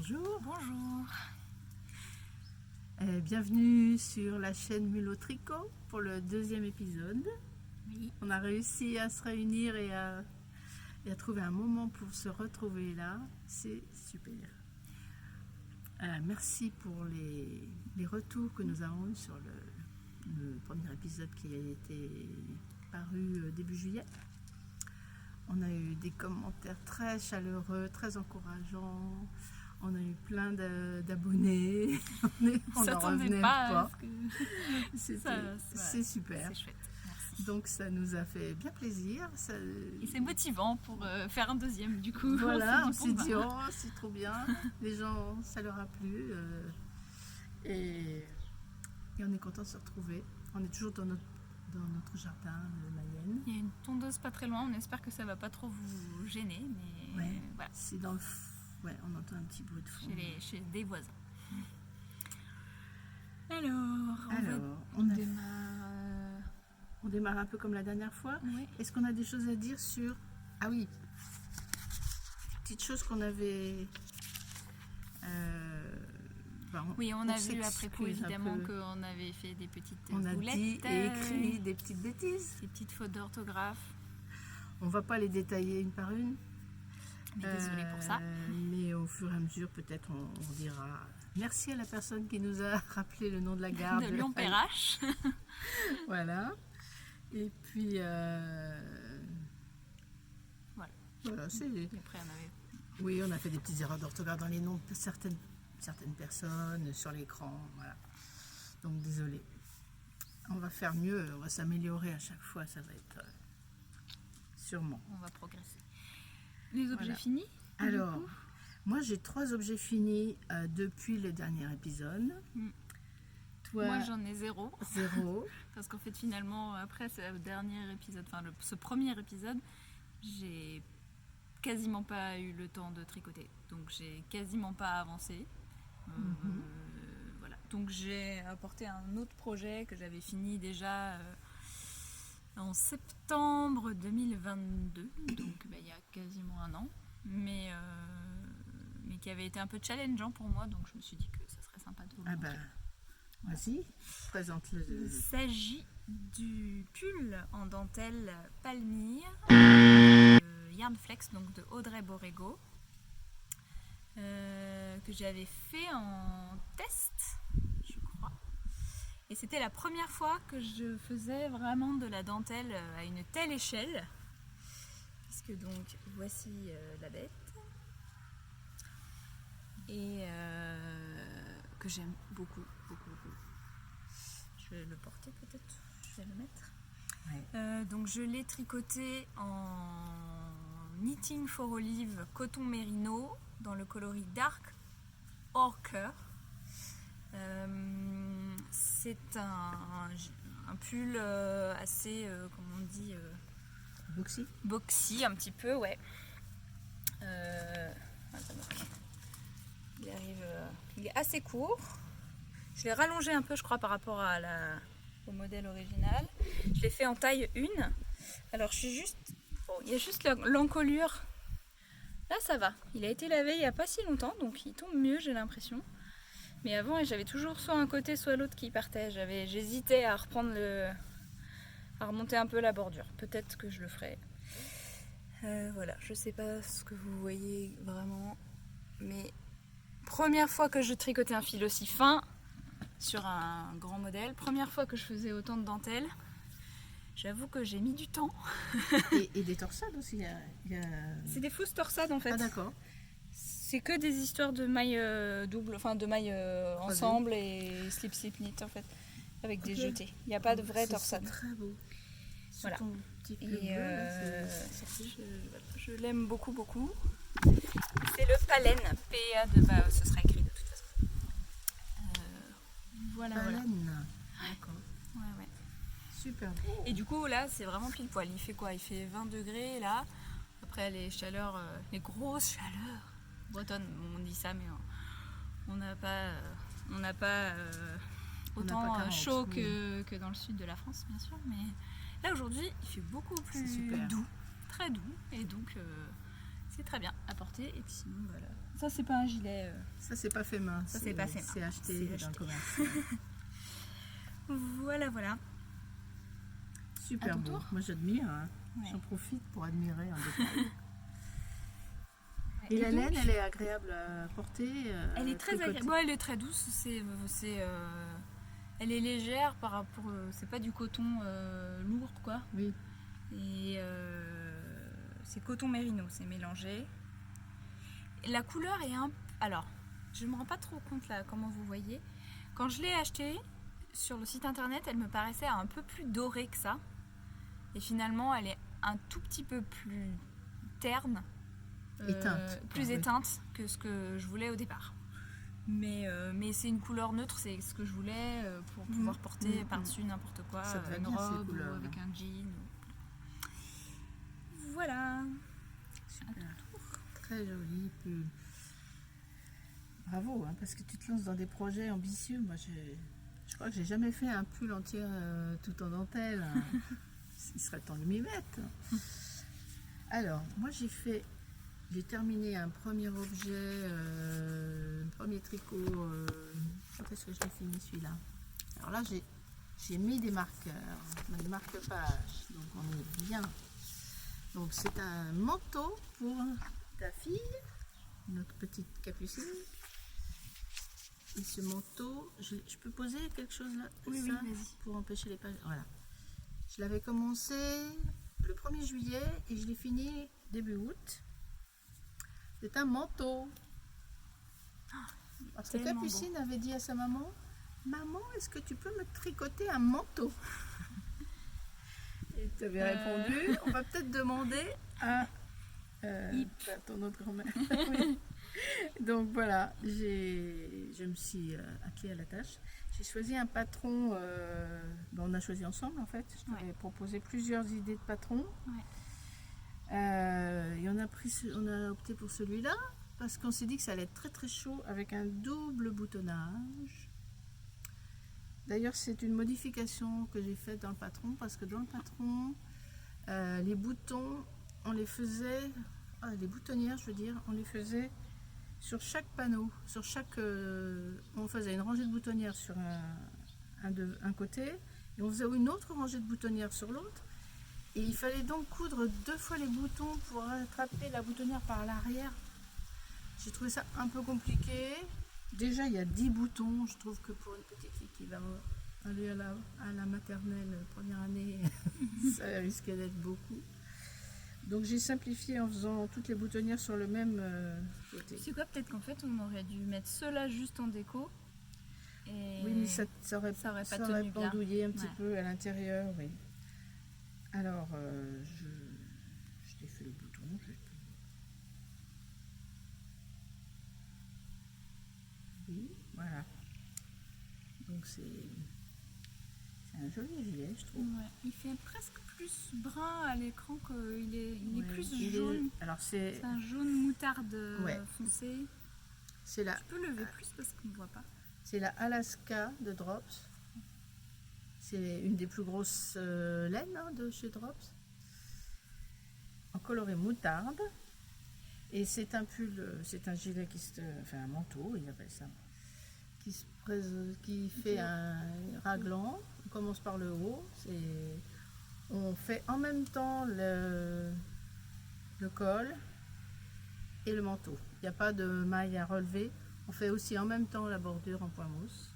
Bonjour. Bonjour. Bienvenue sur la chaîne Mulot Tricot pour le deuxième épisode. Oui. On a réussi à se réunir et à trouver un moment pour se retrouver là. C'est super. Merci pour les retours que nous avons eus sur le premier épisode qui a été paru début juillet. On a eu des commentaires très chaleureux, très encourageants. On a eu plein d'abonnés. On n'en revenait pas. C'est super. C'est chouette. Merci. Donc ça nous a fait bien plaisir. Et c'est motivant pour faire un deuxième du coup. Voilà, on s'est dit oh c'est trop bien. Les gens, ça leur a plu. Et on est content de se retrouver. On est toujours dans notre jardin de Mayenne. Il y a une tondeuse pas très loin. On espère que ça va pas trop vous gêner, mais Ouais, voilà. c'est dans le ouais, on entend un petit bruit de fond. Chez des voisins. Alors, on démarre un peu comme la dernière fois. Oui. Est-ce qu'on a des choses à dire sur... Ah oui, petite chose qu'on avait... Oui, on a vu après coup évidemment qu'on avait fait des petites on a boulettes. dit et écrit des petites bêtises. Des petites fautes d'orthographe. On va pas les détailler une par une. Mais désolée pour ça. Mais au fur et à mesure, peut-être on dira merci à la personne qui nous a rappelé le nom de la gare De Lyon-Perrache. Voilà. Et puis voilà, c'est... Après, on avait... Oui, on a fait des petites erreurs d'orthographe dans les noms de certaines personnes sur l'écran. Voilà. Donc désolé. On va faire mieux, on va s'améliorer à chaque fois, ça va être sûrement. On va progresser. Les objets finis? Alors, moi j'ai 3 objets finis depuis le dernier épisode. Toi, moi j'en ai 0. 0. Parce qu'en fait finalement après ce dernier épisode, ce premier épisode, j'ai quasiment pas eu le temps de tricoter. Donc j'ai quasiment pas avancé. Voilà. Donc j'ai apporté un autre projet que j'avais fini déjà en septembre 2022, donc il y a quasiment un an, mais qui avait été un peu challengeant pour moi, donc je me suis dit que ça serait sympa de vous le montrer. Vas-y, présente-le. Il s'agit du pull en dentelle Palmyre, Yarnflex, donc de Audrey Borrego, que j'avais fait en test, je crois. Et c'était la première fois que je faisais vraiment de la dentelle à une telle échelle. Puisque donc, voici la bête. Et que j'aime beaucoup, beaucoup, beaucoup. Je vais le porter peut-être, je vais le mettre. Ouais. Donc je l'ai tricoté en Knitting for Olive coton mérino dans le coloris Dark Ochre. C'est un pull assez, comment on dit, boxy un petit peu, ouais. Il est assez court. Je l'ai rallongé un peu, je crois, par rapport au modèle original. Je l'ai fait en taille 1. Alors il y a juste l'encolure. Là ça va. Il a été lavé il n'y a pas si longtemps, donc il tombe mieux, j'ai l'impression. Mais avant, j'avais toujours soit un côté, soit l'autre qui partait. J'hésitais à à remonter un peu la bordure. Peut-être que je le ferai. Voilà, je sais pas ce que vous voyez vraiment, mais première fois que je tricotais un fil aussi fin sur un grand modèle, première fois que je faisais autant de dentelle. J'avoue que j'ai mis du temps. Et des torsades aussi. C'est des fausses torsades en fait. Ah d'accord. C'est que des histoires de mailles doubles, enfin de mailles ensemble et slip knit en fait, avec des jetés. Il n'y a pas de vraie torsade. C'est très beau. Voilà. Ton petit Et bleu, je l'aime beaucoup, beaucoup. C'est le Palen, PA ce sera écrit de toute façon. Voilà. D'accord. Ouais. Super beau. Et du coup là c'est vraiment pile poil. Il fait quoi? Il fait 20 degrés là. Après les chaleurs, les grosses chaleurs bretonnes, on dit ça, mais on n'a pas autant chaud que dans le sud de la France, bien sûr. Mais là aujourd'hui, il fait beaucoup plus doux, très doux, et donc c'est très bien à porter. Et puis sinon, voilà. Ça, c'est pas un gilet. Ça, c'est pas fait main. Ça, c'est pas fait main. C'est acheté C'est dans le acheté. commerce. Voilà, voilà. Super À ton beau. tour. Moi, j'admire. Hein. Ouais. J'en profite pour admirer en détail. Ouais. Et la donc, laine, elle est agréable à porter. elle est très tricotée. agréable. Bon, elle est très douce. Elle est légère par rapport. C'est pas du coton lourd, quoi. Oui. Et c'est coton mérino, c'est mélangé. La couleur est un... Alors, je me rends pas trop compte là comment vous voyez. Quand je l'ai achetée sur le site internet, elle me paraissait un peu plus dorée que ça. Et finalement, elle est un tout petit peu plus terne. Éteinte. Plus Oui. éteinte que ce que je voulais au départ. Mais c'est une couleur neutre, c'est ce que je voulais pour pouvoir porter par-dessus n'importe quoi, Ça te va une bien, ces robe couleurs, ou avec là. un jean. Voilà. Super. Très joli. Puis... Bravo, hein, parce que tu te lances dans des projets ambitieux. Moi, je crois que j'ai jamais fait un pull entier tout en dentelle. Hein. Il serait temps de m'y mettre. Alors, moi, j'ai terminé un premier objet, un premier tricot. Quand est-ce que je l'ai fini celui-là? Alors là, j'ai mis des marqueurs, des marque-pages. Donc, on est bien. Donc, c'est un manteau pour ta fille, notre petite Capucine. Et ce manteau, je peux poser quelque chose là? Oui, ça, vas-y. pour empêcher les pages. Voilà. Je l'avais commencé le 1er juillet et je l'ai fini début août. C'est un manteau. Parce que tellement Capucine avait dit à sa maman, maman, est-ce que tu peux me tricoter un manteau? Et tu avais répondu, on va peut-être demander à ton autre grand-mère. Oui. Donc voilà, je me suis attelée à la tâche. J'ai choisi un patron, on a choisi ensemble en fait. Je t'avais proposé plusieurs idées de patrons. Et on a opté pour celui-là parce qu'on s'est dit que ça allait être très très chaud avec un double boutonnage. D'ailleurs, c'est une modification que j'ai faite dans le patron parce que dans le patron, les boutons, on les faisait, les boutonnières, je veux dire, on les faisait sur chaque panneau, on faisait une rangée de boutonnières sur un côté et on faisait une autre rangée de boutonnières sur l'autre. Et il fallait donc coudre 2 fois les boutons pour attraper la boutonnière par l'arrière. J'ai trouvé ça un peu compliqué. Déjà, il y a 10 boutons. Je trouve que pour une petite fille qui va aller à la maternelle première année, ça risquait d'être beaucoup. Donc j'ai simplifié en faisant toutes les boutonnières sur le même côté. C'est quoi, peut-être qu'en fait on aurait dû mettre cela juste en déco. Et Oui, mais ça aurait pas tenu bien. pendouillé un petit Ouais. peu à l'intérieur, oui. Alors, je défais le bouton. Oui, voilà. Donc c'est un joli gilet, je trouve. Ouais. Il fait presque plus brun à l'écran qu'il est, il est Ouais, plus il jaune. Alors C'est un jaune moutarde foncé. c'est la, Tu peux lever plus parce qu'on ne voit pas. c'est la Alaska de Drops. C'est une des plus grosses laines de chez Drops. En coloré moutarde. Et c'est un pull, c'est un gilet enfin un manteau, ils appellent ça, qui fait un raglan. On commence par le haut. On fait en même temps le col et le manteau. Il n'y a pas de maille à relever. On fait aussi en même temps la bordure en point mousse.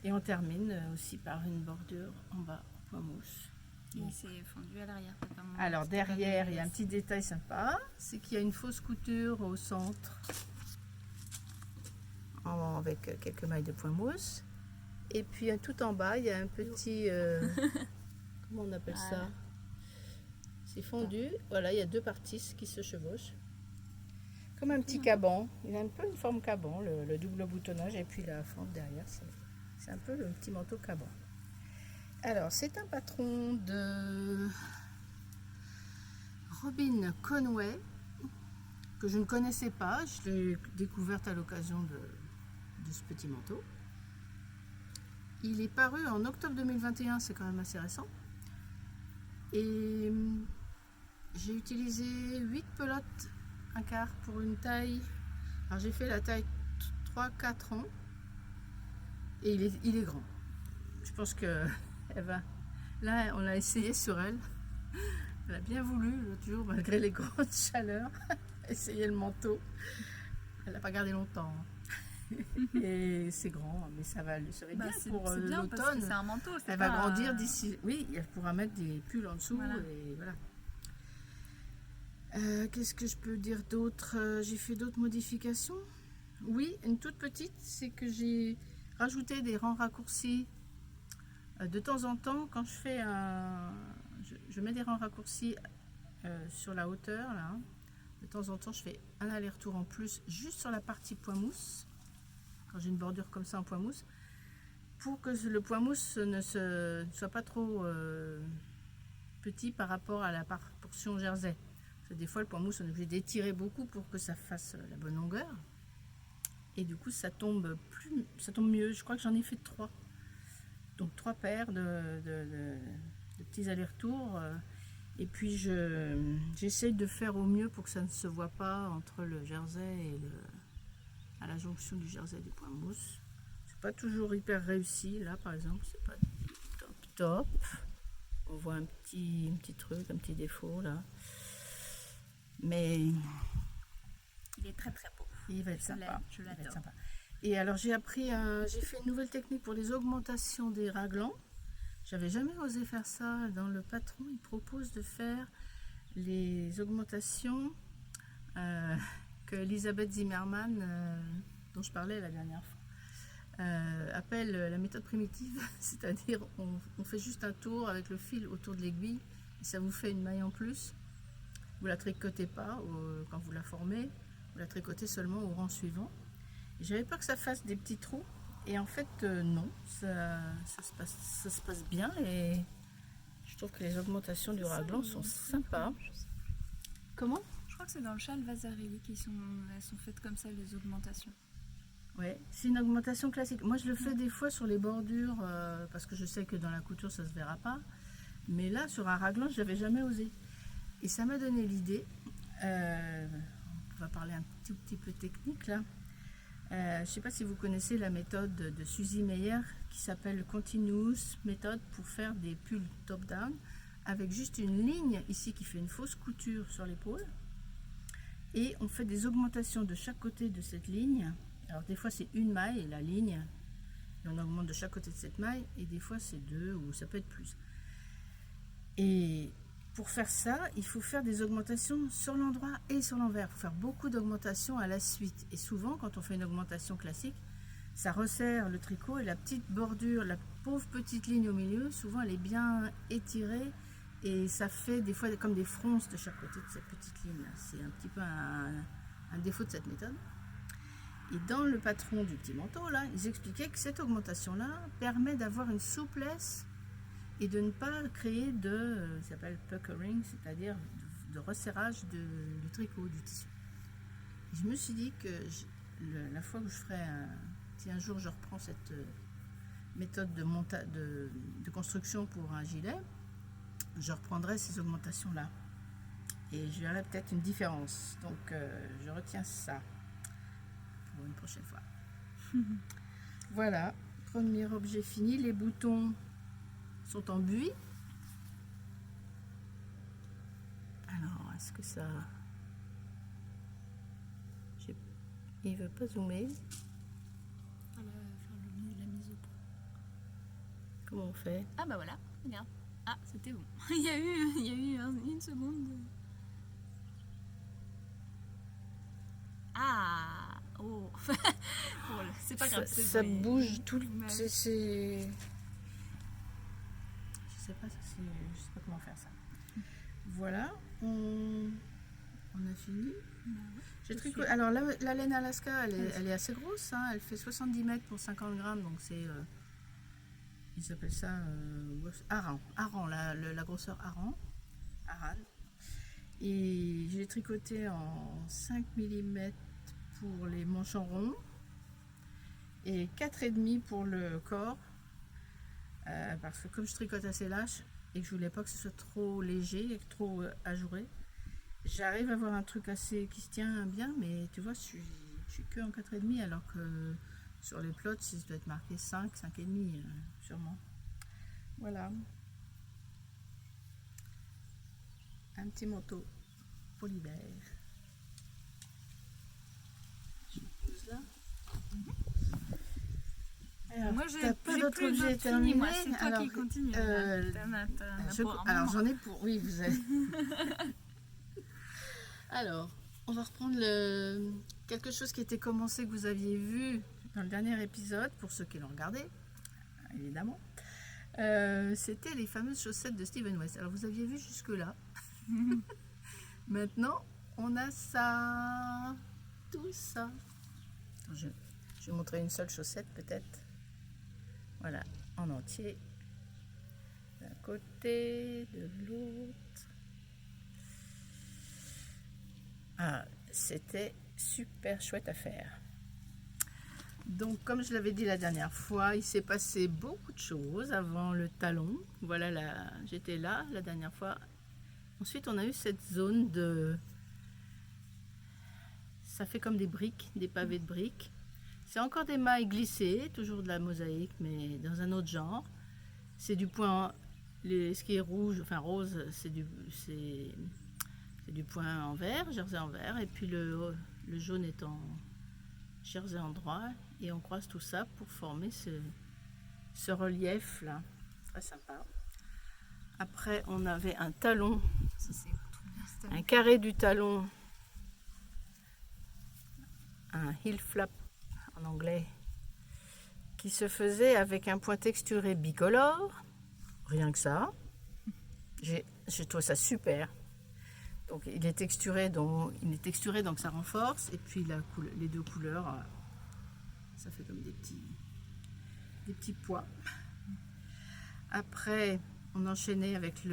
Et on termine aussi par une bordure en bas en point mousse. Et c'est fondu à l'arrière. Alors derrière, il y a un petit détail sympa, c'est qu'il y a une fausse couture au centre avec quelques mailles de point mousse. Et puis tout en bas, il y a un petit... comment on appelle ça? C'est fondu. Voilà, il y a 2 parties qui se chevauchent. Comme un petit caban. Il a un peu une forme caban, le double boutonnage. Et puis la fente derrière, c'est un peu le petit manteau caban. Alors, c'est un patron de Robin Conway que je ne connaissais pas. Je l'ai découverte à l'occasion de ce petit manteau. Il est paru en octobre 2021, c'est quand même assez récent. Et j'ai utilisé 8 pelotes, un quart pour une taille. Alors j'ai fait la taille 3-4 ans et il est grand. Je pense que elle va. Là, on l'a essayé sur elle. Elle a bien voulu l'autre jour, malgré les grandes chaleurs, essayer le manteau. Elle n'a pas gardé longtemps. Et c'est grand, mais ça va lui serait bien pour l'automne. C'est un manteau. Elle va grandir d'ici. Oui, elle pourra mettre des pulls en dessous. Voilà. Et voilà. Qu'est-ce que je peux dire d'autre? J'ai fait d'autres modifications. Oui, une toute petite, c'est que j'ai rajouté des rangs raccourcis. De temps en temps, quand je fais je mets des rangs raccourcis sur la hauteur, là. De temps en temps, je fais un aller-retour en plus, juste sur la partie point mousse, quand j'ai une bordure comme ça en point mousse, pour que le point mousse ne soit pas trop petit par rapport à la portion jersey. Parce que des fois, le point mousse, on est obligé d'étirer beaucoup pour que ça fasse la bonne longueur. Et du coup, ça tombe mieux. Je crois que j'en ai fait 3. Donc 3 paires de petits allers-retours. Et puis j'essaye de faire au mieux pour que ça ne se voit pas entre le jersey et à la jonction du jersey et du point mousse. C'est pas toujours hyper réussi. Là, par exemple, c'est pas top. On voit un petit truc, un petit défaut là. Mais il est très très beau. Il va être sympa. Je l'adore. Et alors j'ai fait une nouvelle technique pour les augmentations des raglans. J'avais jamais osé faire ça. Dans le patron, il propose de faire les augmentations que Elisabeth Zimmermann, dont je parlais la dernière fois, appelle la méthode primitive. C'est-à-dire on fait juste un tour avec le fil autour de l'aiguille et ça vous fait une maille en plus. Vous la tricotez pas quand vous la formez, vous la tricotez seulement au rang suivant. J'avais peur que ça fasse des petits trous. Et en fait, non, ça se passe bien et je trouve que les augmentations du raglan sont sympas. Comment? Je crois que c'est dans le châle Vasarely elles sont faites comme ça, les augmentations. Ouais, c'est une augmentation classique. Moi, je le fais des fois sur les bordures parce que je sais que dans la couture, ça se verra pas. Mais là, sur un raglan, je n'avais jamais osé. Et ça m'a donné l'idée. On va parler un tout petit peu technique là. Je ne sais pas si vous connaissez la méthode de Suzy Meyer qui s'appelle Continuous méthode pour faire des pulls top-down avec juste une ligne ici qui fait une fausse couture sur l'épaule et on fait des augmentations de chaque côté de cette ligne. Alors des fois c'est une maille et la ligne et on augmente de chaque côté de cette maille et des fois c'est 2 ou ça peut être plus. Et pour faire ça, il faut faire des augmentations sur l'endroit et sur l'envers. Il faut faire beaucoup d'augmentations à la suite. Et souvent, quand on fait une augmentation classique, ça resserre le tricot et la petite bordure, la pauvre petite ligne au milieu, souvent elle est bien étirée et ça fait des fois comme des fronces de chaque côté de cette petite ligne. C'est un petit peu un défaut de cette méthode. Et dans le patron du petit manteau, là, ils expliquaient que cette augmentation-là permet d'avoir une souplesse et de ne pas créer ça s'appelle puckering, c'est-à-dire de resserrage du tricot, du tissu. Et je me suis dit que la fois où si un jour je reprends cette méthode de construction pour un gilet, je reprendrai ces augmentations-là. Et je verrai peut-être une différence. Donc je retiens ça pour une prochaine fois. Voilà, premier objet fini, les boutons sont en buis. Alors, est-ce que ça... Il veut pas zoomer. Faire la mise au point. Comment on fait? Ah bah voilà, regarde. Ah, c'était bon. il y a eu une seconde. Ah, oh. C'est pas grave. Ça bouge tout le... Ouais. Je sais pas comment faire ça. Voilà, on a fini. J'ai tricoté. Alors la laine Alaska, elle est assez grosse, hein. Elle fait 70 mètres pour 50 grammes, donc c'est ils appellent ça Aran, la grosseur Aran. Et je l'ai tricoté en 5 mm pour les manches en rond et 4,5 pour le corps, parce que comme je tricote assez lâche et que je voulais pas que ce soit trop léger et trop ajouré, j'arrive à avoir un truc assez qui se tient bien, mais tu vois, je suis que en 4,5 alors que sur les plots, ça doit être marqué 5, 5,5 sûrement. Voilà. Un petit manteau pour l'hiver. Je pose là. Alors, moi, t'as pas d'autres objets terminés. Moi, c'est toi qui continue. Alors, j'en ai pour... Oui, vous avez... Alors, on va reprendre quelque chose qui était commencé, que vous aviez vu dans le dernier épisode, pour ceux qui l'ont regardé, évidemment. C'était les fameuses chaussettes de Steven West. Alors, vous aviez vu jusque-là. Maintenant, on a ça. Tout ça. Je vais montrer une seule chaussette, peut-être. Voilà, en entier. D'un côté, de l'autre. Ah, c'était super chouette à faire. Donc, comme je l'avais dit la dernière fois, il s'est passé beaucoup de choses avant le talon. Voilà, j'étais là la dernière fois. Ensuite, on a eu cette zone de... Ça fait comme des briques, des pavés de briques. C'est encore des mailles glissées, toujours de la mosaïque, mais dans un autre genre. C'est du point... Ce qui est rouge, enfin rose, c'est du point en vert, jersey en vert. Et puis le jaune est en jersey en droit. Et on croise tout ça pour former ce relief-là. Très sympa. Après, on avait un talon, un carré du talon, un heel flap en anglais, qui se faisait avec un point texturé bicolore, rien que ça. Je trouve ça super. Donc il est texturé, donc ça renforce, et puis les deux couleurs, ça fait comme des petits pois. Après, on enchaînait avec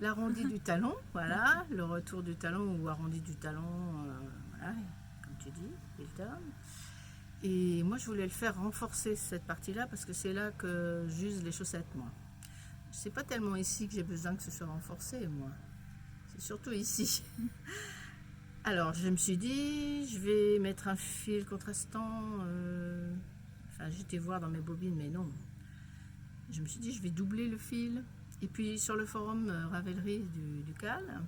l'arrondi du talon, voilà, le retour du talon ou arrondi du talon, voilà, comme tu dis, heel turn. Et moi, je voulais le faire renforcer cette partie-là parce que c'est là que j'use les chaussettes, moi. C'est pas tellement ici que j'ai besoin que ce soit renforcé, moi. C'est surtout ici. Alors, je me suis dit, je vais mettre un fil contrastant. Enfin, j'étais voir dans mes bobines, mais non. Je me suis dit, je vais doubler le fil. Et puis, sur le forum Ravelry du Cal,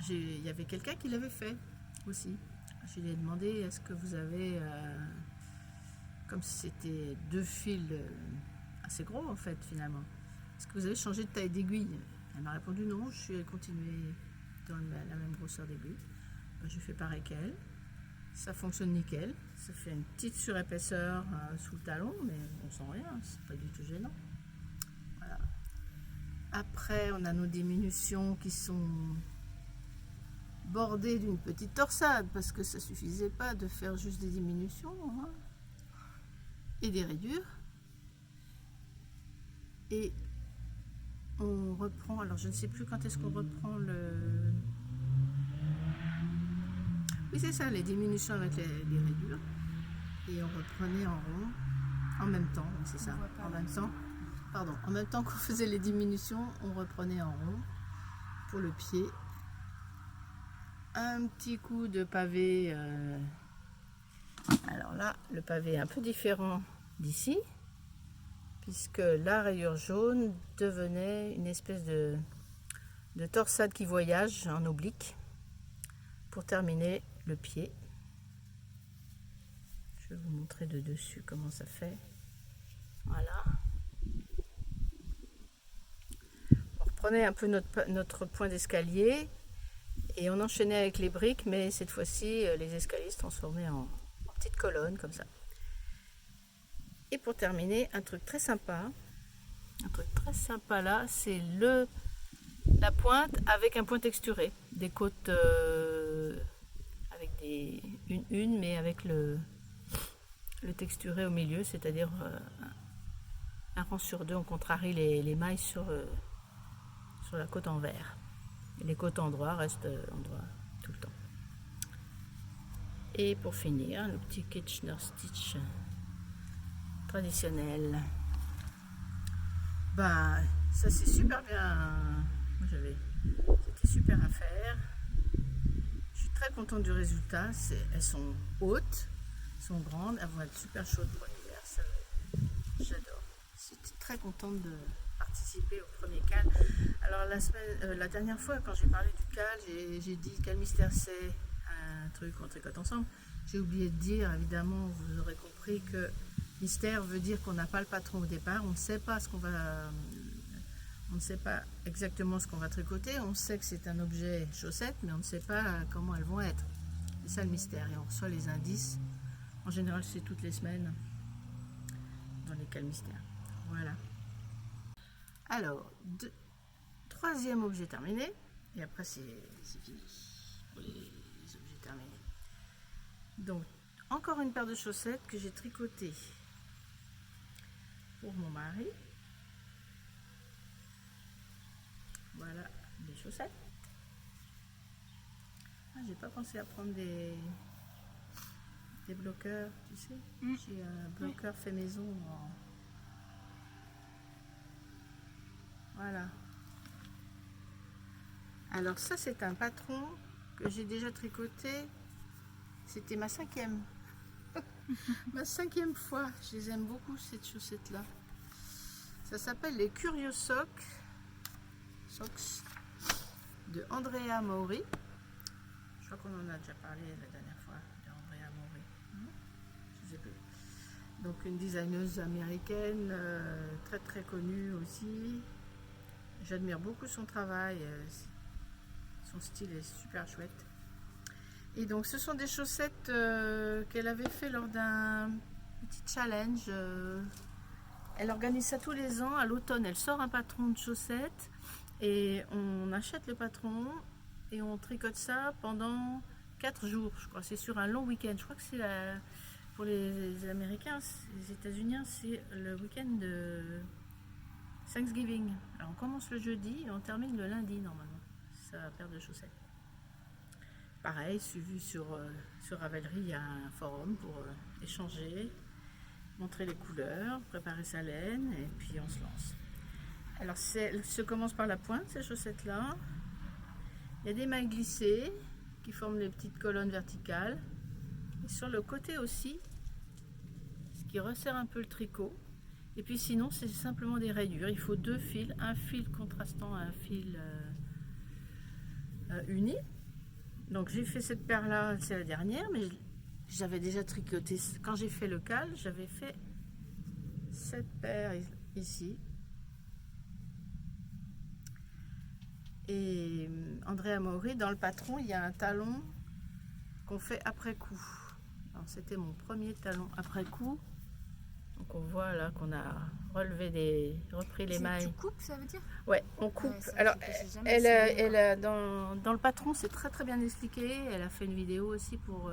il y avait quelqu'un qui l'avait fait aussi. Je lui ai demandé, est-ce que vous avez, comme si c'était 2 fils assez gros en fait finalement, est-ce que vous avez changé de taille d'aiguille? Elle m'a répondu non, je suis continuée dans la même grosseur d'aiguille. Je fais pareil qu'elle. Ça fonctionne nickel. Ça fait une petite surépaisseur sous le talon, mais on sent rien, c'est pas du tout gênant. Voilà. Après, on a nos diminutions qui sont bordées d'une petite torsade, parce que ça suffisait pas de faire juste des diminutions hein, et des raidures. Et on reprend, alors je ne sais plus quand est-ce qu'on reprend le... Oui, c'est ça, les diminutions avec les raidures. Et on reprenait en rond en même temps, c'est ça, en même temps qu'on faisait les diminutions, on reprenait en rond pour le pied. Un petit coup de pavé. Alors là, le pavé est un peu différent d'ici, puisque la rayure jaune devenait une espèce de torsade qui voyage en oblique pour terminer le pied. Je vais vous montrer de dessus comment ça fait. Voilà. On reprenait un peu notre point d'escalier et on enchaînait avec les briques, mais cette fois-ci, les escaliers se transformaient en petites colonnes comme ça. Et pour terminer, un truc très sympa là, c'est la pointe avec un point texturé, des côtes avec une, mais avec le texturé au milieu, c'est-à-dire un rang sur deux, on contrarie les mailles sur la côte en vert. Et les côtes en droit restent en droit tout le temps. Et pour finir, le petit Kitchener Stitch traditionnel. Bah, ça c'est super bien. Moi, c'était super à faire. Je suis très contente du résultat. Elles sont hautes, elles sont grandes, elles vont être super chaudes pour l'hiver. J'adore. J'étais très contente de participer au premier cal. Alors la dernière fois quand j'ai parlé du cal, j'ai dit quel mystère c'est un truc qu'on tricote ensemble. J'ai oublié de dire, évidemment, vous aurez compris que mystère veut dire qu'on n'a pas le patron au départ, on ne sait pas on ne sait pas exactement ce qu'on va tricoter, on sait que c'est un objet chaussette, mais on ne sait pas comment elles vont être. C'est ça le mystère, et on reçoit les indices. En général, c'est toutes les semaines dans les cals mystères. Voilà. Alors, troisième objet terminé, et après c'est fini pour les objets terminés. Donc, encore une paire de chaussettes que j'ai tricotées pour mon mari. Voilà les chaussettes. Ah, j'ai pas pensé à prendre des bloqueurs, tu sais. J'ai un bloqueur fait maison. Voilà. Alors ça, c'est un patron que j'ai déjà tricoté. C'était ma 5e. Ma 5e fois. Je les aime beaucoup, cette chaussette-là. Ça s'appelle les Curious Socks de Andrea Maury. Je crois qu'on en a déjà parlé la dernière fois de Andrea Maury. Je sais plus. Donc une designeuse américaine, très très connue aussi. J'admire beaucoup son travail. Son style est super chouette. Et donc ce sont des chaussettes qu'elle avait fait lors d'un petit challenge. Elle organise ça tous les ans. À l'automne, elle sort un patron de chaussettes et on achète le patron et on tricote ça pendant 4 jours. Je crois c'est sur un long week-end. Je crois que c'est pour les Américains, les États-Unis, c'est le week-end de Thanksgiving. Alors on commence le jeudi et on termine le lundi normalement. Sa paire de chaussettes. Pareil, suivi sur Ravelry, il y a un forum pour échanger, montrer les couleurs, préparer sa laine et puis on se lance. Alors elle se commence par la pointe, ces chaussettes-là. Il y a des mailles glissées qui forment les petites colonnes verticales. Et sur le côté aussi, ce qui resserre un peu le tricot. Et puis sinon, c'est simplement des rayures. Il faut 2 fils, un fil contrastant à un fil uni. Donc j'ai fait cette paire là, c'est la dernière, mais j'avais déjà tricoté. Quand j'ai fait le cal, j'avais fait cette paire ici. Et Andrea Maury, dans le patron, il y a un talon qu'on fait après coup. Alors c'était mon premier talon après coup. Donc on voit là qu'on a repris les mailles. Tu coupes, ça veut dire? Ouais, on coupe. Ouais, alors, dans le patron, c'est très très bien expliqué. Elle a fait une vidéo aussi pour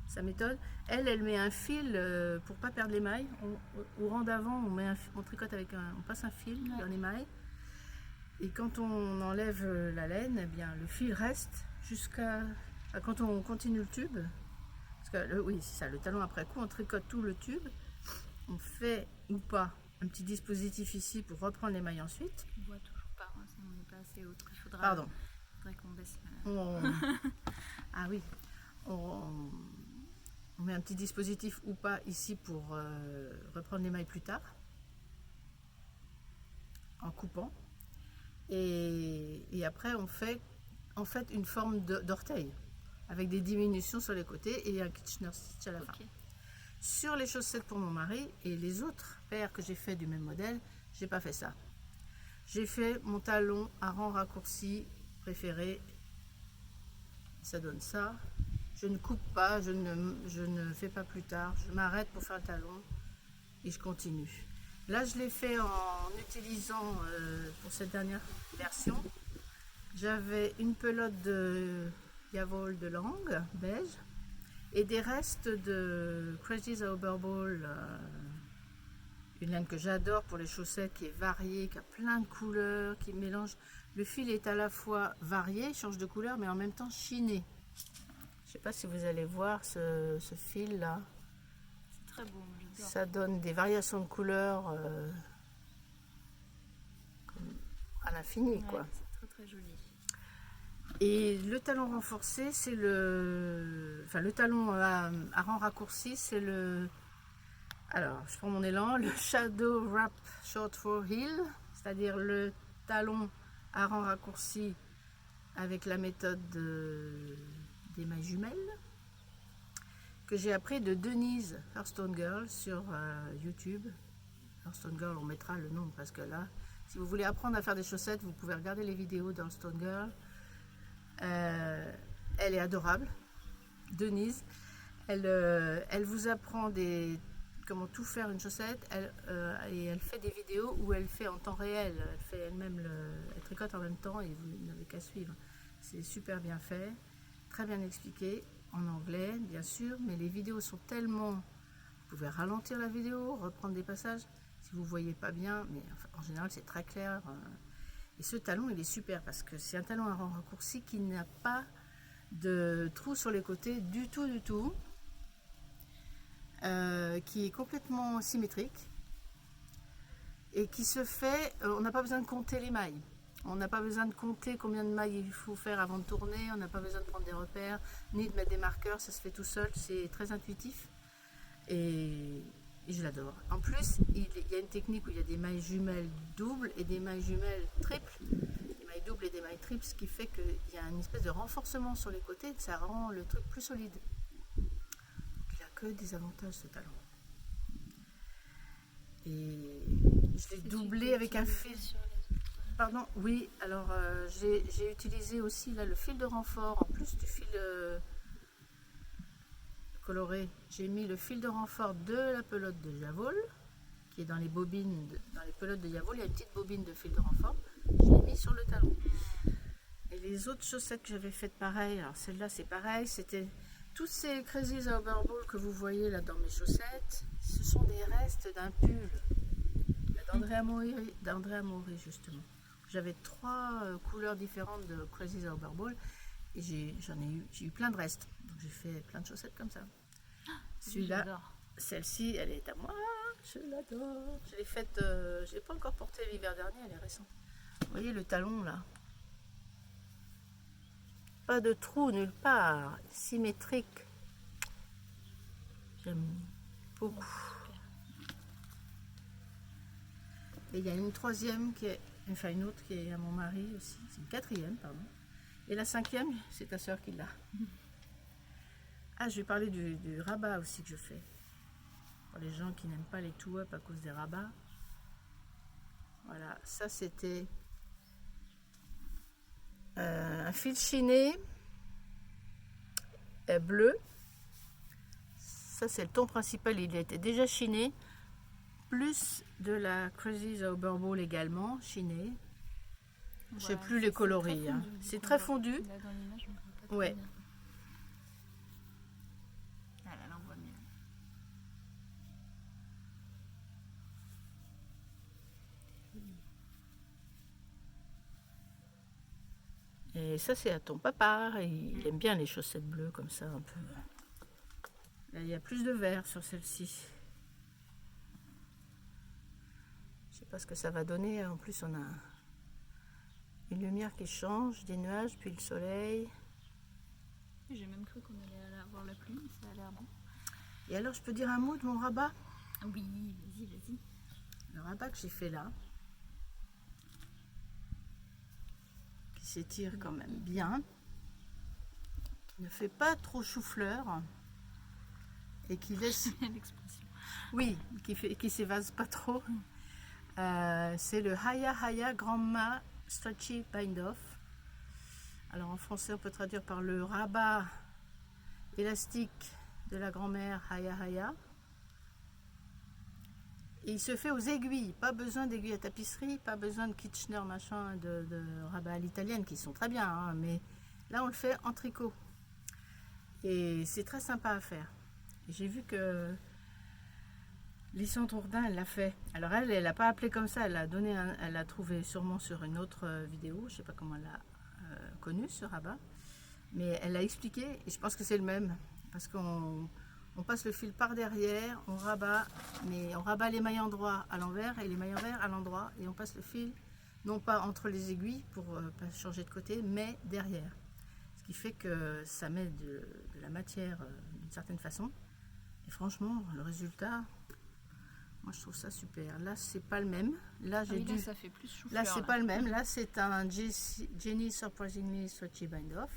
sa méthode. Elle met un fil pour pas perdre les mailles. Au rang d'avant, on tricote on passe un fil dans les mailles. Et quand on enlève la laine, eh bien, le fil reste quand on continue le tube. Parce que oui, c'est ça, le talon après coup, on tricote tout le tube. On fait ou pas un petit dispositif ici pour reprendre les mailles ensuite. On voit toujours pas, hein, sinon on n'est pas assez haut. Il faudrait qu'on baisse. Ah oui, on met un petit dispositif ou pas ici pour reprendre les mailles plus tard, en coupant. Et après on fait en fait une forme d'orteil avec des diminutions sur les côtés et un Kitchener stitch à la fin. Sur les chaussettes pour mon mari et les autres paires que j'ai fait du même modèle, j'ai pas fait ça. J'ai fait mon talon à rang raccourci préféré. Ça donne ça. Je ne coupe pas, je ne fais pas plus tard. Je m'arrête pour faire le talon et je continue. Là, je l'ai fait en utilisant, pour cette dernière version, j'avais une pelote de Yavol de langue beige et des restes de Crazy Zauberball, une laine que j'adore pour les chaussettes, qui est variée, qui a plein de couleurs, qui mélange. Le fil est à la fois varié, il change de couleur, mais en même temps chiné. Je ne sais pas si vous allez voir ce fil là. C'est très beau, j'adore. Ça donne des variations de couleurs infini, quoi. Ouais, c'est très très joli. Et le talon renforcé, c'est le talon à rang raccourci, c'est le, alors je prends mon élan, le Shadow Wrap Short Throw Heel, c'est-à-dire le talon à rang raccourci avec la méthode des mailles jumelles, que j'ai appris de Denise Hearthstone Girl sur YouTube. Hearthstone Girl, on mettra le nom parce que là, si vous voulez apprendre à faire des chaussettes, vous pouvez regarder les vidéos d'Hearthstone Girl. Elle est adorable, Denise. Elle vous apprend comment tout faire une chaussette. Et elle fait des vidéos où elle fait en temps réel. Elle fait elle-même, elle tricote en même temps et vous n'avez qu'à suivre. C'est super bien fait, très bien expliqué, en anglais bien sûr, mais les vidéos sont tellement... Vous pouvez ralentir la vidéo, reprendre des passages si vous ne voyez pas bien, mais enfin, en général c'est très clair. Et ce talon, il est super parce que c'est un talon à rang raccourci qui n'a pas de trou sur les côtés du tout, qui est complètement symétrique et qui se fait, on n'a pas besoin de compter les mailles. On n'a pas besoin de compter combien de mailles il faut faire avant de tourner, on n'a pas besoin de prendre des repères, ni de mettre des marqueurs, ça se fait tout seul, c'est très intuitif et je l'adore. En plus, il y a une technique où il y a des mailles jumelles doubles et des mailles jumelles triples, des mailles doubles et des mailles triples, ce qui fait qu'il y a une espèce de renforcement sur les côtés, et ça rend le truc plus solide. Donc, il n'a que des avantages ce talon. Et je l'ai doublé avec un fil. Pardon, oui, alors j'ai utilisé aussi là le fil de renfort, en plus du fil coloré, j'ai mis le fil de renfort de la pelote de Javol, qui est dans les bobines, dans les pelotes de Javol, il y a une petite bobine de fil de renfort, je l'ai mis sur le talon. Et les autres chaussettes que j'avais faites pareil, alors celle-là c'est pareil, c'était tous ces Crazy Zauberball que vous voyez là dans mes chaussettes, ce sont des restes d'un pull d'Andrea Mori justement. J'avais 3 couleurs différentes de Crazy Zauberball et j'ai eu plein de restes. Donc j'ai fait plein de chaussettes comme ça. Celui-là, celle-ci, elle est à moi. Je l'adore. Je l'ai faite, je l'ai pas encore portée l'hiver dernier, elle est récente. Vous voyez le talon là. Pas de trou nulle part, symétrique. J'aime beaucoup. Et il y a une troisième qui est, enfin une autre qui est à mon mari aussi. C'est une quatrième, pardon. Et la cinquième, c'est ta soeur qui l'a. Ah, je vais parler du rabat aussi que je fais. Pour les gens qui n'aiment pas les two-up à cause des rabats. Voilà, ça c'était un fil chiné bleu. Ça c'est le ton principal, il était déjà chiné. Plus de la Crazy Zauberball également, chiné. Je ne sais plus les coloris. C'est très fondu. Ouais. Là, on voit mieux. Et ça, c'est à ton papa. Il aime bien les chaussettes bleues comme ça, un peu. Là, il y a plus de vert sur celle-ci. Je sais pas ce que ça va donner. En plus, on a une lumière qui change, des nuages, puis le soleil. J'ai même cru qu'on allait avoir la pluie, mais ça a l'air bon. Et alors, je peux dire un mot de mon rabat? Oui, vas-y. Le rabat que j'ai fait là, qui s'étire quand même bien, qui ne fait pas trop chou-fleur et qui laisse... L'expression. Oui, qui s'évase pas trop. C'est le Haya Grandma Stretchy Bind Off. Alors en français, on peut traduire par le rabat élastique de la grand-mère Haya. Et il se fait aux aiguilles, pas besoin d'aiguilles à tapisserie, pas besoin de Kitchener machin, de rabat à l'italienne qui sont très bien, hein, mais là on le fait en tricot. Et c'est très sympa à faire. J'ai vu que Lysandre Ourdin, elle l'a fait. Alors elle l'a pas appelé comme ça, elle l'a trouvé sûrement sur une autre vidéo, je sais pas comment elle l'a connu ce rabat, mais elle l'a expliqué et je pense que c'est le même, parce qu'on passe le fil par derrière, on rabat les mailles endroit à l'envers et les mailles envers à l'endroit et on passe le fil non pas entre les aiguilles pour pas changer de côté, mais derrière. Ce qui fait que ça met de la matière d'une certaine façon. Et franchement, le résultat, moi je trouve ça super. Là, c'est pas le même. Là, j'ai là, ça fait plus chou-fleur. Là, c'est pas le même. Là, c'est un Jenny Surprisingly Stretchy Bind Off.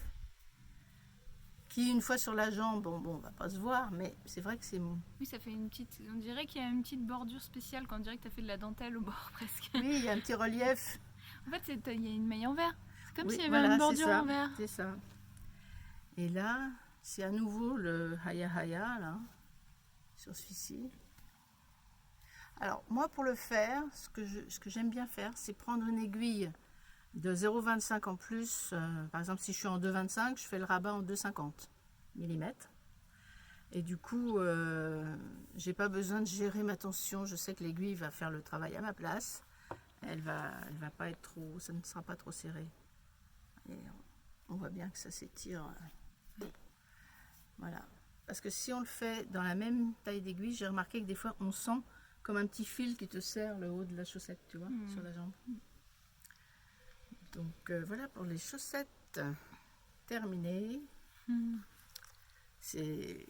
Qui, une fois sur la jambe, bon, on va pas se voir, mais c'est vrai que c'est... Oui, ça fait une petite... On dirait qu'il y a une petite bordure spéciale, quand on dirait que tu as fait de la dentelle au bord, presque. Oui, il y a un petit relief. En fait, il y a une maille en verre. C'est comme s'il y avait voilà, une bordure en verre. C'est ça. Et là, c'est à nouveau le Haya Haya, là, sur celui-ci. Alors, moi, pour le faire, ce que j'aime bien faire, c'est prendre une aiguille de 0,25 en plus. Par exemple, si je suis en 2,25, je fais le rabat en 2,50 mm. Et du coup, j'ai pas besoin de gérer ma tension. Je sais que l'aiguille va faire le travail à ma place. Elle va pas être trop, ça ne sera pas trop serré. Et on voit bien que ça s'étire. Voilà. Parce que si on le fait dans la même taille d'aiguille, j'ai remarqué que des fois, on sent comme un petit fil qui te serre le haut de la chaussette, tu vois, sur la jambe. Donc voilà pour les chaussettes terminées. C'est...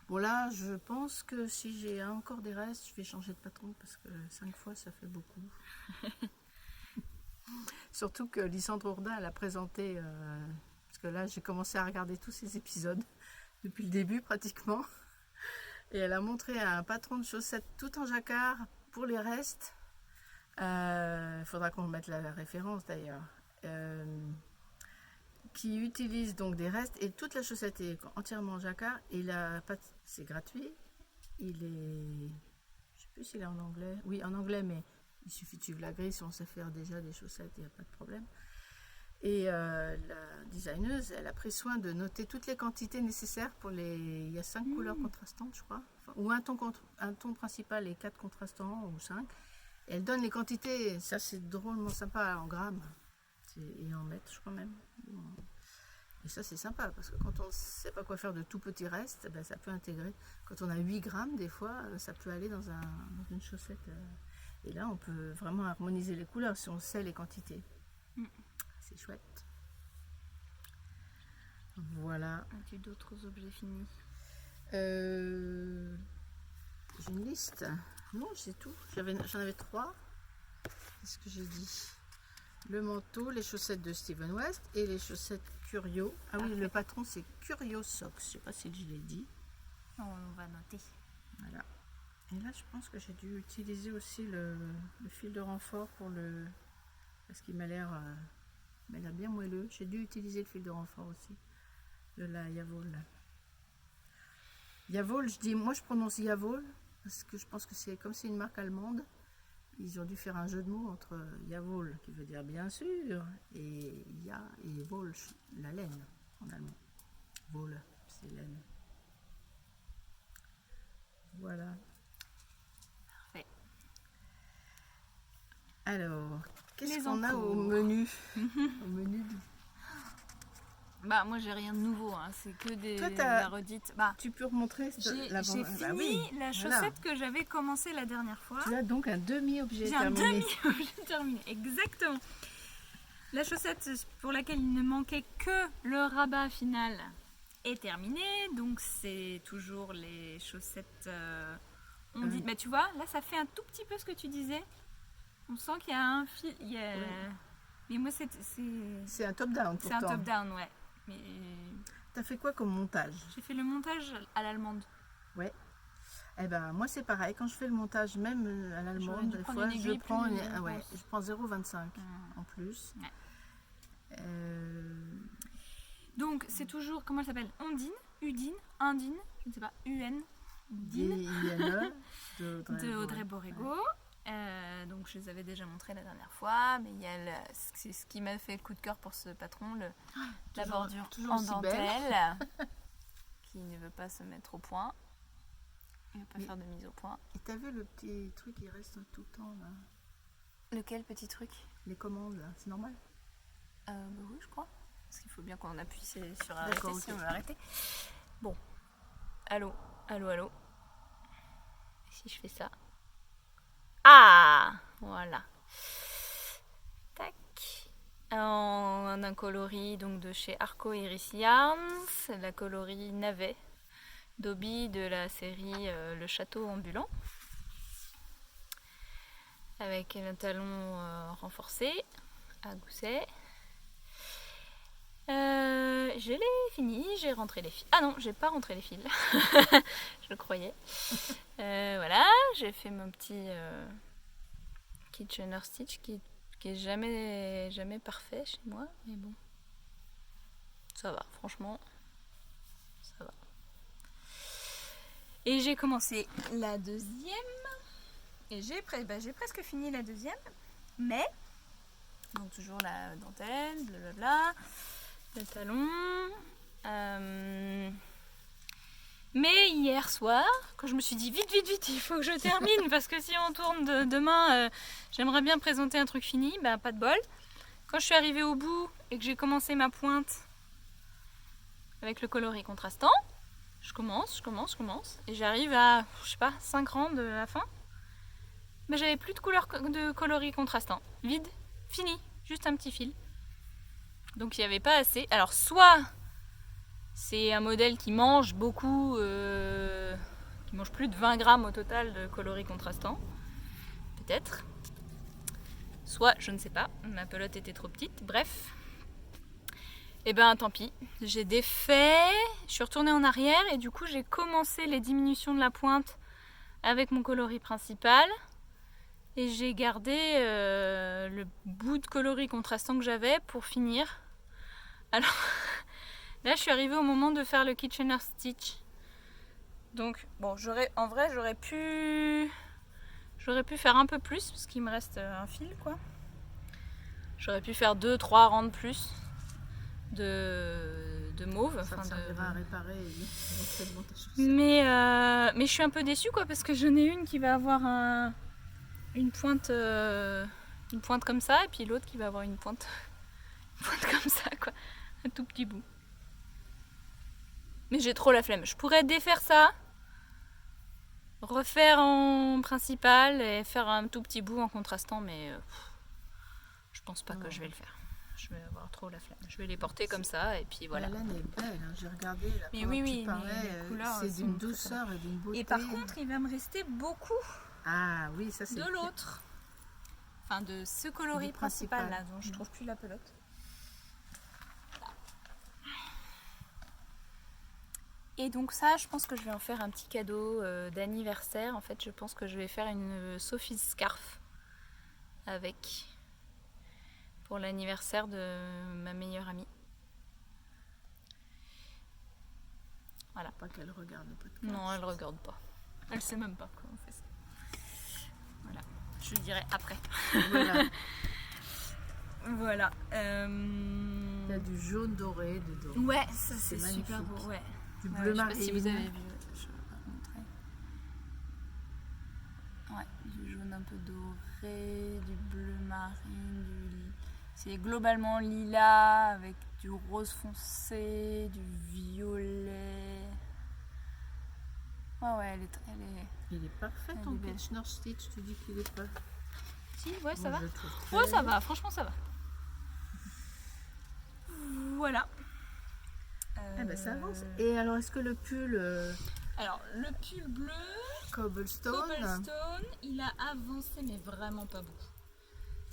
Bon là, je pense que si j'ai encore des restes, je vais changer de patron parce que 5 fois, ça fait beaucoup. Surtout que Lysandre Ourdin, elle a présenté, parce que là, j'ai commencé à regarder tous ces épisodes depuis le début pratiquement. Et elle a montré un patron de chaussettes tout en jacquard pour les restes. Il faudra qu'on mette la référence d'ailleurs. Qui utilise donc des restes et toute la chaussette est entièrement en jacquard. Et la pâte, c'est gratuit. Il est, je sais plus s'il est en anglais. Oui, en anglais, mais il suffit de suivre la grille. Si on sait faire déjà des chaussettes, il n'y a pas de problème. Et la designeuse, elle a pris soin de noter toutes les quantités nécessaires pour les... Il y a 5 couleurs contrastantes, je crois. Enfin, ou un ton principal et 4 contrastants, ou 5. Et elle donne les quantités, ça c'est drôlement sympa en grammes. Et en mètres, je crois même. Et ça c'est sympa, parce que quand on ne sait pas quoi faire de tout petits restes, ben, ça peut intégrer. Quand on a 8 grammes, des fois, ça peut aller dans une chaussette. Et là, on peut vraiment harmoniser les couleurs si on sait les quantités. C'est chouette. Voilà. As-tu d'autres objets finis? J'ai une liste. Non, c'est tout. J'en avais 3. Qu'est-ce que j'ai dit? Le manteau, les chaussettes de Steven West et les chaussettes Curio. Ah oui, le patron c'est Curio Socks. Je sais pas si je l'ai dit. On va noter. Voilà. Et là, je pense que j'ai dû utiliser aussi le fil de renfort pour le... Parce qu'il m'a l'air... bien moelleux. J'ai dû utiliser le fil de renfort aussi. De la Yavol. Yavol, moi je prononce Yavol parce que je pense que c'est comme c'est une marque allemande. Ils ont dû faire un jeu de mots entre Yavol, qui veut dire bien sûr, et Ya et Vol, la laine en allemand. Vol, c'est laine. Voilà. Parfait. Alors, qu'est-ce qu'on a au menu? Au menu du... Bah moi j'ai rien de nouveau, hein. C'est que la redite. Bah, tu peux remontrer j'ai fini la chaussette que j'avais commencé la dernière fois. Tu as donc un demi-objet terminé. J'ai un demi-objet terminé, exactement. La chaussette pour laquelle il ne manquait que le rabat final est terminée. Donc c'est toujours les chaussettes ondines. Mais tu vois, là ça fait un tout petit peu ce que tu disais. On sent qu'il y a un fil. Mais moi c'est un top-down pourtant. C'est un top-down, ouais. Mais... T'as fait quoi comme montage? J'ai fait le montage à l'allemande. Ouais. Eh ben moi c'est pareil, quand je fais le montage même à l'allemande, des fois je prends 0,25 en plus. Ouais. Donc c'est toujours, comment elle s'appelle? Ondine, Udine, Indine, je ne sais pas, UN, Dine, de Audrey Borrego. Donc je les avais déjà montrés la dernière fois, mais il y a c'est ce qui m'a fait le coup de cœur pour ce patron, la bordure en dentelle qui ne veut pas se mettre au point. Il ne veut pas faire de mise au point. Et t'as vu le petit truc qui reste tout le temps là? Lequel petit truc? Les commandes là, c'est normal? Bah oui, je crois. Parce qu'il faut bien qu'on appuie sur arrêter si on veut arrêter. Bon. Allô. Si je fais ça. Ah, voilà. en un coloris donc de chez Arco Iris Yarns, la coloris navet d'Obi de la série Le Château Ambulant, avec un talon renforcé à gousset. Je l'ai fini, j'ai rentré les fils. Ah non, j'ai pas rentré les fils. Je le croyais. Voilà, j'ai fait mon petit Kitchener Stitch qui est jamais parfait chez moi, mais bon, ça va, franchement, ça va. Et j'ai commencé la deuxième, et j'ai presque fini la deuxième, mais, donc toujours la dentelle, blablabla, le talon, mais hier soir, quand je me suis dit vite, il faut que je termine parce que si on tourne demain, j'aimerais bien présenter un truc fini, bah pas de bol. Quand je suis arrivée au bout et que j'ai commencé ma pointe avec le coloris contrastant, je commence et j'arrive à, je sais pas, 5 rangs de la fin. Mais j'avais plus de coloris contrastant. Vide, fini, juste un petit fil. Donc il n'y avait pas assez. Alors soit c'est un modèle qui mange beaucoup, qui mange plus de 20 grammes au total de coloris contrastants, peut-être. Soit, je ne sais pas, ma pelote était trop petite, bref. Et ben tant pis, j'ai défait, je suis retournée en arrière et du coup j'ai commencé les diminutions de la pointe avec mon coloris principal. Et j'ai gardé le bout de coloris contrastant que j'avais pour finir. Alors... Là, je suis arrivée au moment de faire le Kitchener Stitch. Donc, bon, en vrai, j'aurais pu faire un peu plus, parce qu'il me reste un fil, quoi. J'aurais pu faire 2-3 rangs de plus de mauve. Ça servira à réparer éventuellement ta chaussette. Mais je suis un peu déçue, quoi, parce que j'en ai une qui va avoir une pointe comme ça, et puis l'autre qui va avoir une pointe comme ça, quoi. Un tout petit bout. Mais j'ai trop la flemme. Je pourrais défaire ça, refaire en principal et faire un tout petit bout en contrastant, mais je pense pas que je vais le faire. Je vais avoir trop la flemme. Je vais les porter comme ça et puis voilà. La laine est belle, hein. J'ai regardé. Là, mais oui, les couleurs, c'est d'une douceur et d'une beauté. Et par contre, il va me rester beaucoup oui, ça, c'est de l'autre. Enfin, de ce coloris principal là, dont je trouve plus la pelote. Et donc ça, je pense que je vais en faire un petit cadeau d'anniversaire. En fait, je pense que je vais faire une Sophie's Scarf avec pour l'anniversaire de ma meilleure amie. Voilà. Pas qu'elle regarde le podcast. Non, elle regarde pas. Elle sait même pas comment on fait ça. Voilà. Je lui dirai après. Voilà. Voilà. Il y a du jaune doré dedans. Ouais, ça c'est super beau. Ouais. Du bleu marine. Je sais pas si vous avez vu. Je vais vous montrer. Ouais, du jaune un peu doré, du bleu marine, c'est globalement lilas avec du rose foncé, du violet. Ouais, Il est parfait ton Kitchener Stitch, tu dis qu'il est pas. Si, ouais, ça va. Ouais, ça va, franchement ça va. Voilà. Ça avance. Et alors, est-ce que le pull... Alors, le pull bleu... Cobblestone, il a avancé, mais vraiment pas beaucoup.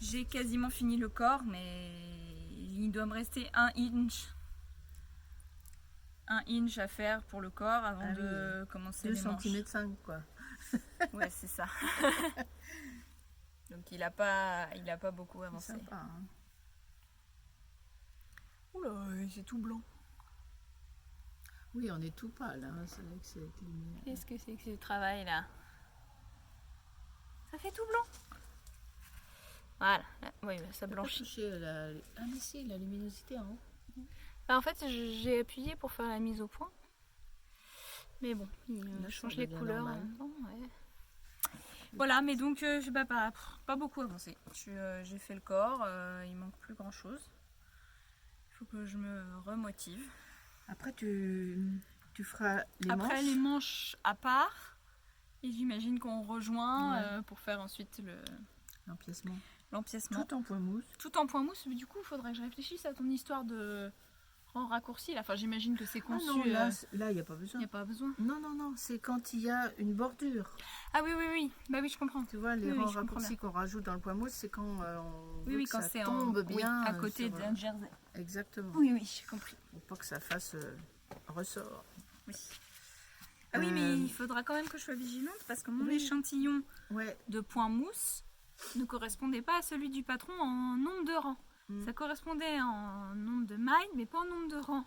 J'ai quasiment fini le corps, mais il doit me rester 1 inch. 1 inch à faire pour le corps avant de commencer les manches. 2,5 cm, quoi. Ouais, c'est ça. Donc, il a pas beaucoup avancé. C'est sympa, hein. Oula, c'est tout blanc. Oui, on est tout pâle, hein. C'est vrai que c'est lumière. Qu'est-ce que c'est que ce travail là? Ça fait tout blanc. Voilà, oui, ça blanchit. Ah mais si, la luminosité en haut. En fait, j'ai appuyé pour faire la mise au point. Mais bon, il change les couleurs en même temps. Ouais. Voilà, mais donc je n'ai pas beaucoup avancé. J'ai fait le corps, il manque plus grand chose. Il faut que je me remotive. Après, tu feras les manches. Après, les manches à part. Et j'imagine qu'on rejoint pour faire ensuite l'empiècement. Tout en point mousse. Tout en point mousse, mais du coup, il faudrait que je réfléchisse à ton histoire de en raccourci. Là. Enfin, j'imagine que c'est Ah conçu. non, là, il n'y a pas Il besoin. n'y a pas besoin. Non, c'est quand il y a une bordure. Ah oui. Bah oui, je comprends. Tu vois, les Oui, rangs je comprends raccourcis qu'on rajoute dans le point mousse, c'est quand on veut que quand ça c'est tombe bien à côté sur, d'un jersey. Exactement. Oui, j'ai compris. Pour pas que ça fasse ressort. Oui. Ah oui, mais il faudra quand même que je sois vigilante parce que mon échantillon de point mousse ne correspondait pas à celui du patron en nombre de rangs. Ça correspondait en nombre de mailles, mais pas en nombre de rangs.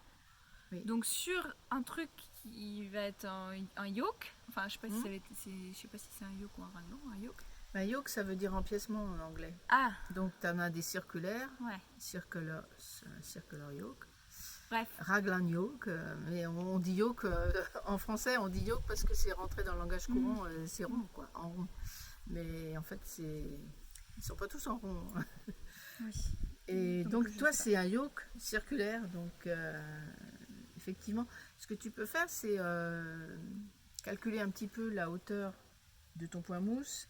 Oui. Donc sur un truc qui va être un yoke, enfin je sais pas si je sais pas si c'est un yoke ou un raglan, un yoke. Bah, yoke, ça veut dire empiècement en anglais. Ah. Donc tu en as des circulaires, Ouais. circular yoke. Bref. Raglan yoke, mais on dit yoke en français, on dit yoke parce que c'est rentré dans le langage courant, c'est rond quoi, en rond. Mais en fait, ils sont pas tous en rond. Oui. Et donc toi, c'est un yoke circulaire, donc effectivement, ce que tu peux faire, c'est calculer un petit peu la hauteur de ton point mousse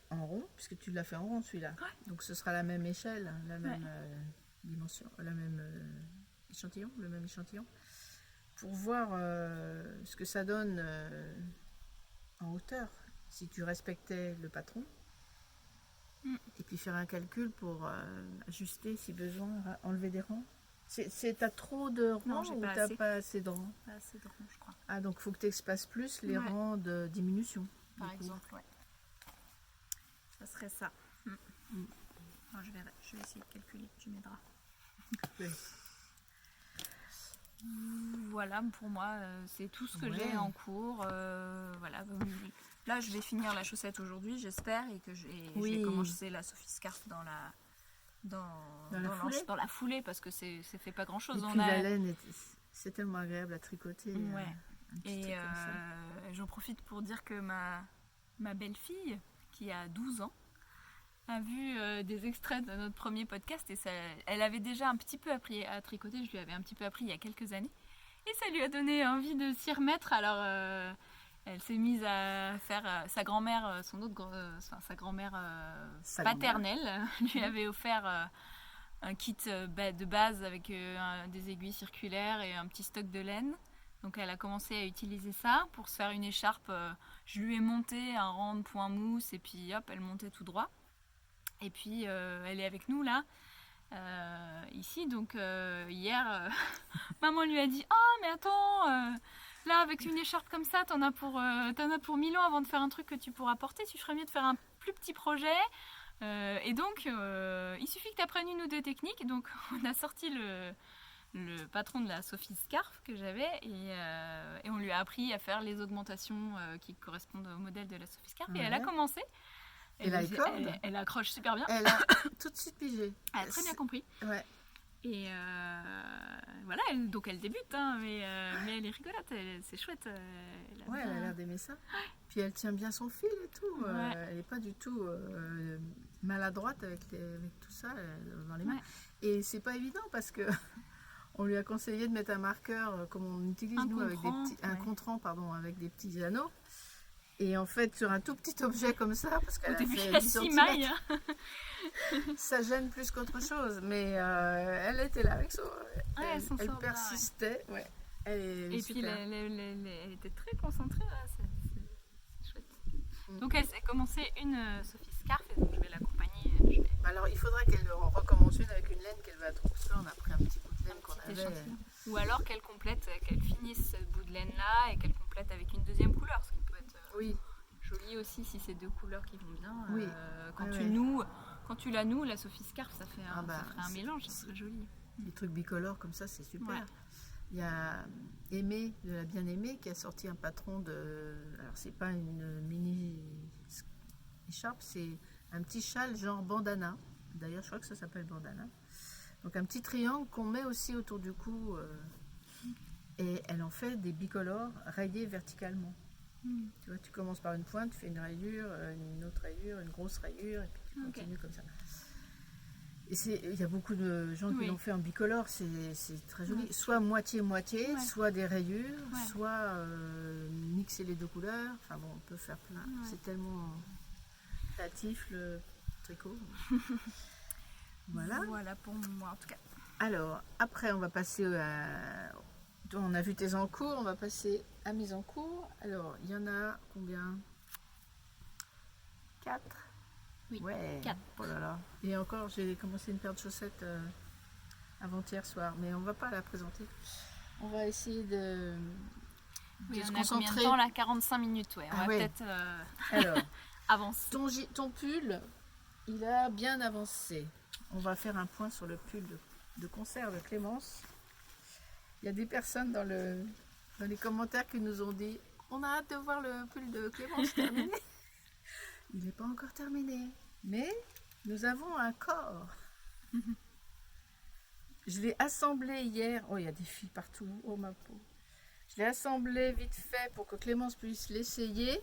en rond, puisque tu l'as fait en rond celui-là. Ouais. Donc ce sera la même échelle, la même dimension, la même échantillon, le même échantillon, pour voir ce que ça donne en hauteur, si tu respectais le patron. Et puis faire un calcul pour ajuster si besoin, enlever des rangs. T'as trop de rangs ou t'as pas assez de rangs? Pas assez de rangs, je crois. Ah, donc il faut que tu espaces plus les rangs de diminution. Par exemple, ça serait ça. Alors, je vais essayer de calculer, tu m'aideras. Oui. Voilà, pour moi, c'est tout ce que j'ai en cours. Voilà. Là, je vais finir la chaussette aujourd'hui, j'espère, et que je vais commencer la Sophie Scarf dans la foulée, parce que c'est fait pas grand chose. Et puis la laine, c'est tellement agréable à tricoter. Ouais. Et j'en profite pour dire que ma belle-fille, qui a 12 ans, a vu des extraits de notre premier podcast et elle avait déjà un petit peu appris à tricoter, je lui avais un petit peu appris il y a quelques années et ça lui a donné envie de s'y remettre. Alors elle s'est mise à faire sa grand-mère, sa grand-mère paternelle lui avait offert un kit de base avec des aiguilles circulaires et un petit stock de laine. Donc elle a commencé à utiliser ça pour se faire une écharpe. Je lui ai monté un rang de point mousse et puis hop, elle montait tout droit. Et puis elle est avec nous là, ici. Donc hier, maman lui a dit: oh mais attends, là avec une écharpe comme ça, t'en as pour 1000 ans avant de faire un truc que tu pourras porter. Tu ferais mieux de faire un plus petit projet. Et donc il suffit que tu apprennes une ou deux techniques. Donc on a sorti le patron de la Sophie Scarf que j'avais et on lui a appris à faire les augmentations qui correspondent au modèle de la Sophie Scarf. Et elle a commencé. Elle accroche super bien. Elle a tout de suite pigé. Elle a très bien compris. Ouais. Et voilà, donc elle débute, hein, mais elle est rigolote, c'est chouette. Elle a l'air d'aimer ça. Puis elle tient bien son fil et tout. Elle n'est pas du tout maladroite avec tout ça dans les mains. Et c'est pas évident parce que on lui a conseillé de mettre un marqueur comme on utilise nous avec un contrant avec des petits anneaux. Et en fait, sur un tout petit objet comme ça, parce qu'elle a fait 10 mailles, ça gêne plus qu'autre chose. Mais elle était là avec ça. Elle persistait. Ouais. Et puis elle était très concentrée. Là. C'est chouette. Donc elle s'est commencé une Sophie Scarf et donc je vais l'accompagner. Alors il faudra qu'elle recommence une avec une laine qu'elle va trouver. On a pris un petit bout de laine qu'on avait. Ou alors qu'elle finisse ce bout de laine là et qu'elle complète avec une deuxième couleur. Ce qui peut être joli aussi si c'est deux couleurs qui vont bien. Quand tu la noues, la Sophie Scarf, ça fait un mélange, ça serait joli. Des trucs bicolores comme ça, c'est super. Ouais. Il y a Aimée, de la Bien-Aimée, qui a sorti un patron de... Alors c'est pas une mini écharpe, c'est un petit châle genre bandana. D'ailleurs, je crois que ça s'appelle bandana. Donc un petit triangle qu'on met aussi autour du cou. Et elle en fait des bicolores rayés verticalement. Tu vois, tu commences par une pointe, tu fais une rayure, une autre rayure, une grosse rayure, et puis tu continues comme ça. Et il y a beaucoup de gens qui l'ont fait en bicolore, c'est très joli. Soit moitié-moitié, soit des rayures, soit mixer les deux couleurs. Enfin bon, on peut faire plein. C'est tellement créatif. tricot. Voilà. Voilà pour moi en tout cas. Alors, après, on va passer à... On a vu tes encours, on va passer à mise en cours. Alors, il y en a combien? 4. Oui, Ouais. 4. Oh là là. Et encore, j'ai commencé une paire de chaussettes avant-hier soir, mais on va pas la présenter. On va essayer de Oui, se on a combien de concentrer. temps là? 45 minutes, ouais. On va peut-être Alors, avancer. ton pull, il a bien avancé. On va faire un point sur le pull de concert de Clémence. Il y a des personnes dans les commentaires qui nous ont dit on a hâte de voir le pull de Clémence terminé. Il n'est pas encore terminé, mais nous avons un corps. Je l'ai assemblé hier. Oh, il y a des fils partout. Oh, ma peau. Je l'ai assemblé vite fait pour que Clémence puisse l'essayer.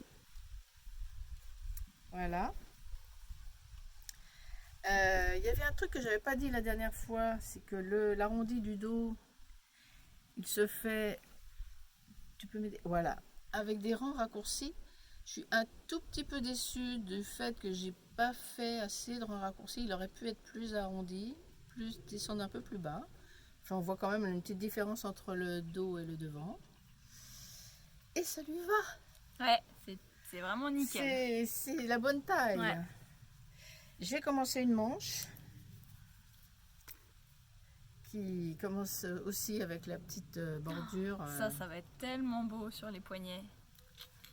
Voilà. Il y avait un truc que j'avais pas dit la dernière fois, c'est que l'arrondi du dos, il se fait, tu peux m'aider, voilà, avec des rangs raccourcis. Je suis un tout petit peu déçue du fait que j'ai pas fait assez de rangs raccourcis. Il aurait pu être plus arrondi, plus descendre un peu plus bas. Enfin, on voit quand même une petite différence entre le dos et le devant. Et ça lui va. Ouais, c'est vraiment nickel. C'est la bonne taille. Ouais. Je vais commencer une manche qui commence aussi avec la petite bordure. Ça va être tellement beau sur les poignets.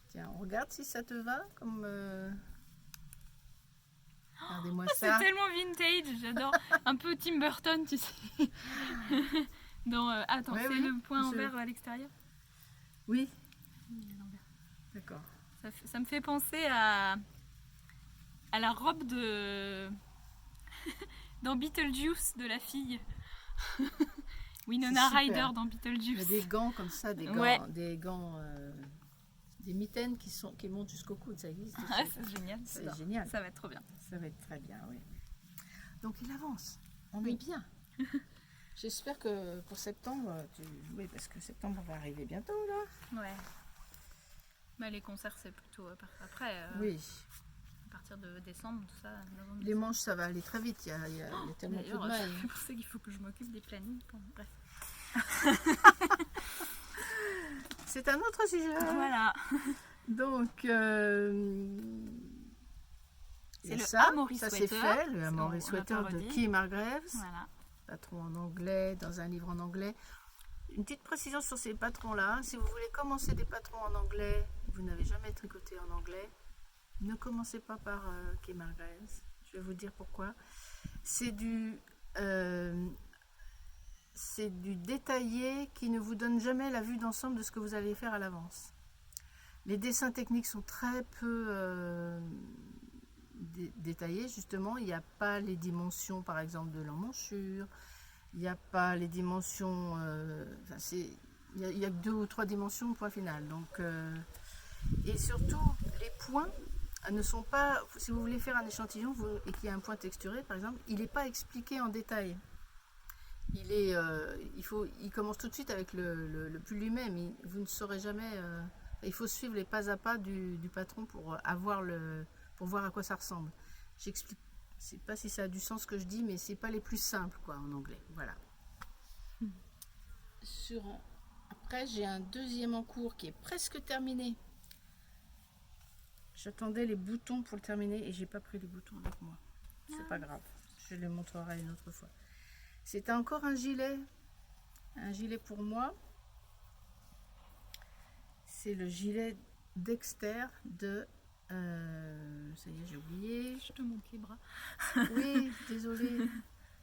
Tiens, on regarde si ça te va. Comme regardez-moi C'est ça. tellement vintage, j'adore. Un peu Tim Burton, tu sais. Attends, Ouais, c'est oui, le point envers à l'extérieur. Oui. D'accord. Ça me fait penser à la robe dans Beetlejuice de la fille. Winona C'est super. Ryder dans Il y a Beetlejuice. des gants comme ça, des gants, Ouais. des mitaines qui montent jusqu'au coude, ça existe. Ah, c'est génial. C'est génial. Ça va être trop bien. Ça va être très bien, oui. Donc il avance. On Oui. est bien. J'espère que pour septembre, oui, parce que septembre va arriver bientôt là. Ouais. Bah, les concerts, c'est plutôt après. Oui. À partir de décembre, tout ça. Novembre, Les manches, ça va aller très vite. Il y a tellement plus de d'ailleurs, mailles. c'est pour ça qu'il faut que je m'occupe des plannings. Bon, bref. C'est un autre sujet. Voilà. Donc, C'est et le ça, Amory ça c'est Sweater. fait, le Amory On Sweater l'a pas de redit. Key Margraves, Voilà. patron en anglais, dans un livre en anglais. Une petite précision sur ces patrons-là, si vous voulez commencer des patrons en anglais, vous n'avez jamais tricoté en anglais, ne commencez pas par Key Margraves. Je vais vous dire pourquoi. C'est du détaillé qui ne vous donne jamais la vue d'ensemble de ce que vous allez faire à l'avance. Les dessins techniques sont très peu détaillés, justement. Il n'y a pas les dimensions, par exemple, de l'emmanchure. Il n'y a pas les dimensions... il y a que 2 ou 3 dimensions, point final. Donc, et surtout, les points ne sont pas... Si vous voulez faire un échantillon et qu'il y a un point texturé, par exemple, il n'est pas expliqué en détail. Il commence tout de suite avec le pull lui-même. Vous ne saurez jamais... il faut suivre les pas à pas du patron pour voir à quoi ça ressemble. J'explique. Je sais pas si ça a du sens ce que je dis, mais c'est pas les plus simples quoi en anglais. Voilà. Après, j'ai un deuxième en cours qui est presque terminé. J'attendais les boutons pour le terminer et j'ai pas pris les boutons avec moi. C'est pas grave. Je les montrerai une autre fois. C'est encore un gilet pour moi. C'est le gilet Dexter de... ça y est, j'ai oublié. Je te montre les bras. Oui, désolée.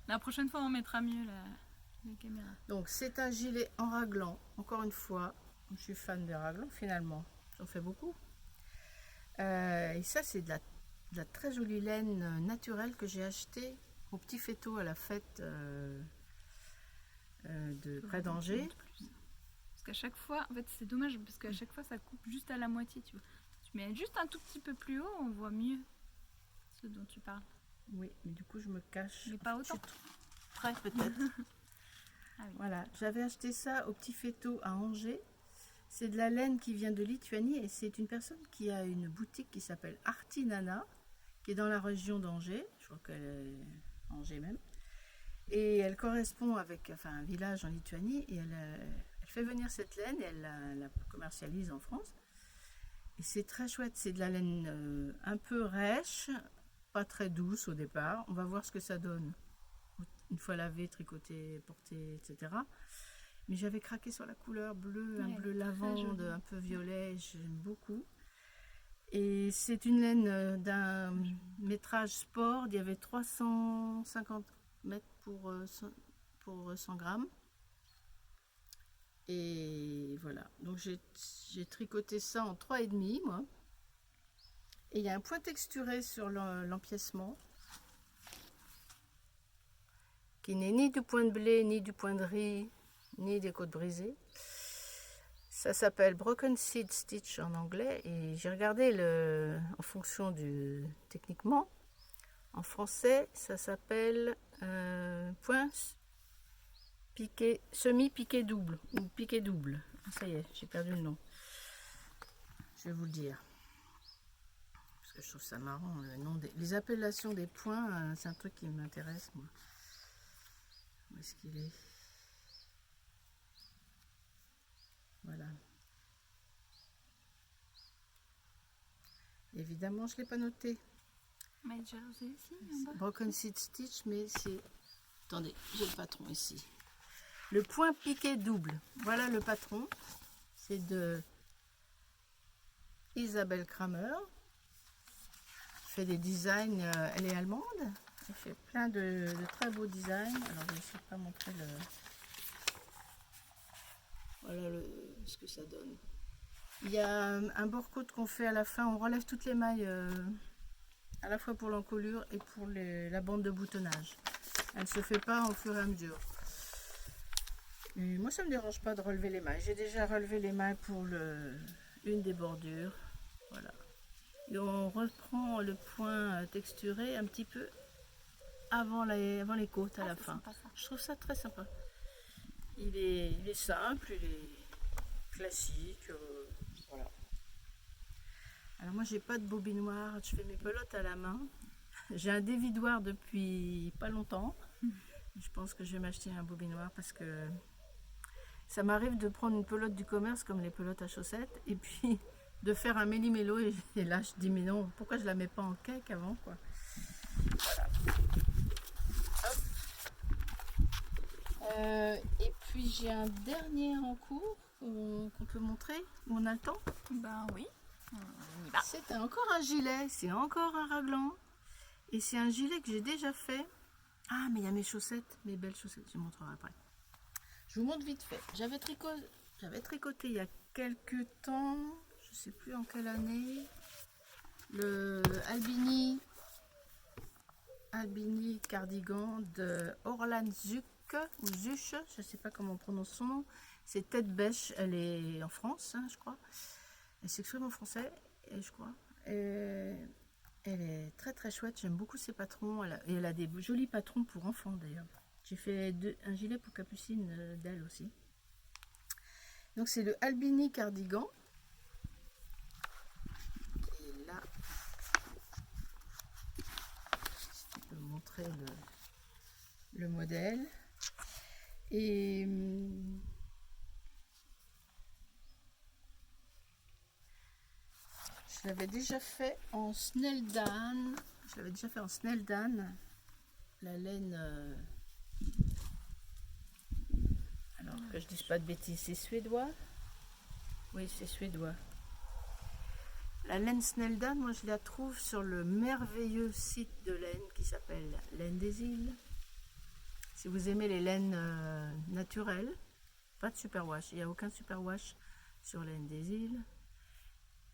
La prochaine fois, on mettra mieux la caméra. Donc, c'est un gilet en raglan. Encore une fois, je suis fan des raglans finalement. J'en fais beaucoup. Et ça, c'est de la très jolie laine naturelle que j'ai achetée au Petit Féto à la fête de près d'Angers. Parce qu'à chaque fois, en fait, c'est dommage parce qu'à chaque fois, ça coupe juste à la moitié, tu vois. Tu mets juste un tout petit peu plus haut, on voit mieux ce dont tu parles. Oui, mais du coup, je me cache. Mais pas autant. Près peut-être. Ah oui. Voilà, j'avais acheté ça au Petit Féto à Angers. C'est de la laine qui vient de Lituanie et c'est une personne qui a une boutique qui s'appelle Artinana qui est dans la région d'Angers, je crois qu'elle est Angers même. Et elle correspond avec un village en Lituanie et elle fait venir cette laine et elle la commercialise en France. Et c'est très chouette, c'est de la laine un peu rêche, pas très douce au départ. On va voir ce que ça donne une fois lavée, tricotée, portée, etc. Mais j'avais craqué sur la couleur bleue, un bleu lavande, un peu violet, j'aime beaucoup. Et c'est une laine d'un métrage sport, il y avait 350 mètres pour 100 grammes. Et voilà, donc j'ai tricoté ça en 3,5 moi. Et il y a un point texturé sur l'empiècement qui n'est ni du point de blé, ni du point de riz, ni des côtes brisées. Ça s'appelle Broken Seed Stitch en anglais et j'ai regardé en fonction techniquement. En français, ça s'appelle point piqué, semi-piqué double ou piqué double. Ah, ça y est, j'ai perdu le nom. Je vais vous le dire. Parce que je trouve ça marrant, le nom les appellations des points, c'est un truc qui m'intéresse moi. Où est-ce qu'il est? Voilà. Évidemment, je ne l'ai pas noté. Mais jersey ici, Broken Seed Stitch, mais c'est... Attendez, j'ai le patron ici. Le point piqué double. Voilà le patron. C'est de Isabelle Kramer. Elle fait des designs, elle est allemande. Elle fait plein de très beaux designs. Alors, je ne sais pas montrer le... Voilà ce que ça donne. Il y a un bord-côte qu'on fait à la fin. On relève toutes les mailles, à la fois pour l'encolure et pour la bande de boutonnage. Elle ne se fait pas au fur et à mesure. Et moi, ça ne me dérange pas de relever les mailles. J'ai déjà relevé les mailles pour une des bordures. Voilà. Et on reprend le point texturé un petit peu avant les côtes à la fin. Sympa, ça. Je trouve ça très sympa. Il est simple, il est classique. Voilà. Alors moi, j'ai pas de bobinoir. Je fais mes pelotes à la main. J'ai un dévidoir depuis pas longtemps. Je pense que je vais m'acheter un bobinoir parce que ça m'arrive de prendre une pelote du commerce comme les pelotes à chaussettes et puis de faire un méli-mélo et là je dis mais non, pourquoi je la mets pas en cake avant quoi. Voilà. Et puis j'ai un dernier en cours qu'on peut montrer où on a le temps. Ben oui, on y va. C'est encore un gilet, c'est encore un raglan et c'est un gilet que j'ai déjà fait. Ah mais il y a mes chaussettes, mes belles chaussettes, je vous montrerai après. Je vous montre vite fait. J'avais tricoté il y a quelques temps, je ne sais plus en quelle année, le Albini cardigan de Orlan Zuck ou Zuch, je ne sais pas comment on prononce son nom. C'est tête bêche, elle est en France, hein, je crois. Elle s'exprime en français, je crois. Elle est très très chouette, j'aime beaucoup ses patrons. Elle a des jolis patrons pour enfants d'ailleurs. J'ai fait un gilet pour Capucine d'elle aussi. Donc c'est le Albini cardigan. Et là, je peux vous montrer le modèle. Et je l'avais déjà fait en Snelldan. La laine... alors que je dise pas de bêtises, c'est suédois. Oui, c'est suédois. La laine Snelldan, moi je la trouve sur le merveilleux site de laine qui s'appelle Laine des Îles. Si vous aimez les laines naturelles, pas de superwash, il n'y a aucun superwash sur Laine des Îles.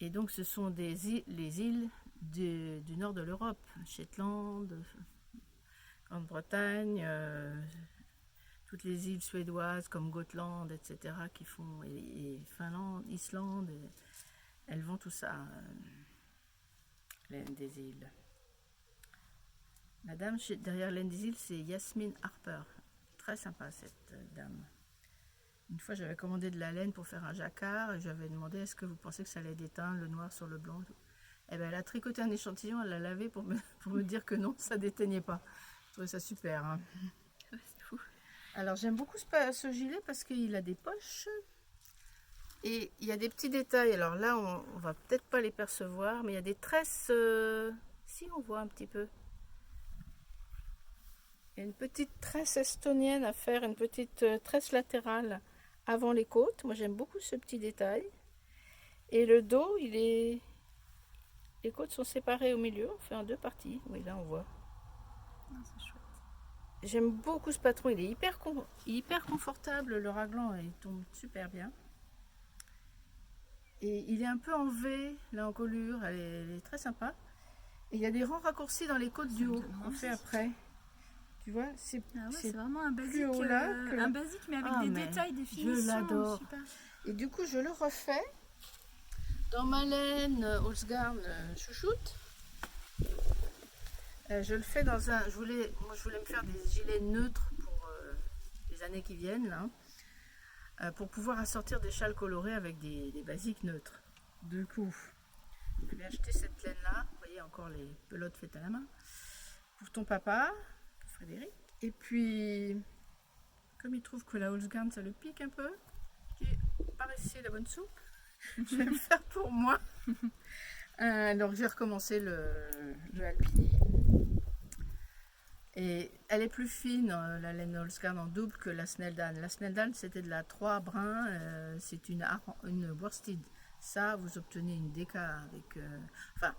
Et donc ce sont les îles du nord de l'Europe, Shetland, Grande-Bretagne, toutes les îles suédoises comme Gotland, etc. qui font, et Finlande, Islande, elles vont tout ça, Laine des Îles. La dame derrière Laine des Îles, c'est Yasmine Harper. Très sympa cette dame. Une fois, j'avais commandé de la laine pour faire un jacquard et j'avais demandé est-ce que vous pensez que ça allait déteindre le noir sur le blanc. Eh ben, elle a tricoté un échantillon, elle l'a lavé pour me dire que non, ça déteignait pas. Je trouvais ça super. Hein. C'est fou. Alors j'aime beaucoup ce gilet parce qu'il a des poches et il y a des petits détails. Alors là, on va peut-être pas les percevoir, mais il y a des tresses. Si on voit un petit peu. Il y a une petite tresse estonienne à faire, une petite tresse latérale avant les côtes. Moi j'aime beaucoup ce petit détail. Et le dos, les côtes sont séparées au milieu, on fait en deux parties. Oui, là on voit. Non, c'est chouette. J'aime beaucoup ce patron, il est hyper confortable, le raglan il tombe super bien. Et il est un peu en V, l'encolure, elle est très sympa. Et il y a des rangs raccourcis dans les côtes du haut, on fait après. Tu vois, c'est vraiment un basique, haut là un basique mais avec des détails, des finitions. Je l'adore. Super. Et du coup, je le refais dans ma laine Holzgarn chouchoute. Je le fais dans un. Je voulais me faire des gilets neutres pour les années qui viennent, là, pour pouvoir assortir des châles colorés avec des basiques neutres. Du coup, je vais acheter cette laine-là. Vous voyez encore les pelotes faites à la main. Pour ton papa, Frédéric. Et puis, comme il trouve que la Holzgarn, ça le pique un peu, je dis, par ici la bonne soupe, je vais le faire pour moi. Donc j'ai recommencé le Alpini. Et elle est plus fine, la laine Holzgarn en double, que la Snelldane. La Snelldane, c'était de la 3 brins, c'est une worsted. Ça, vous obtenez une déca avec... enfin,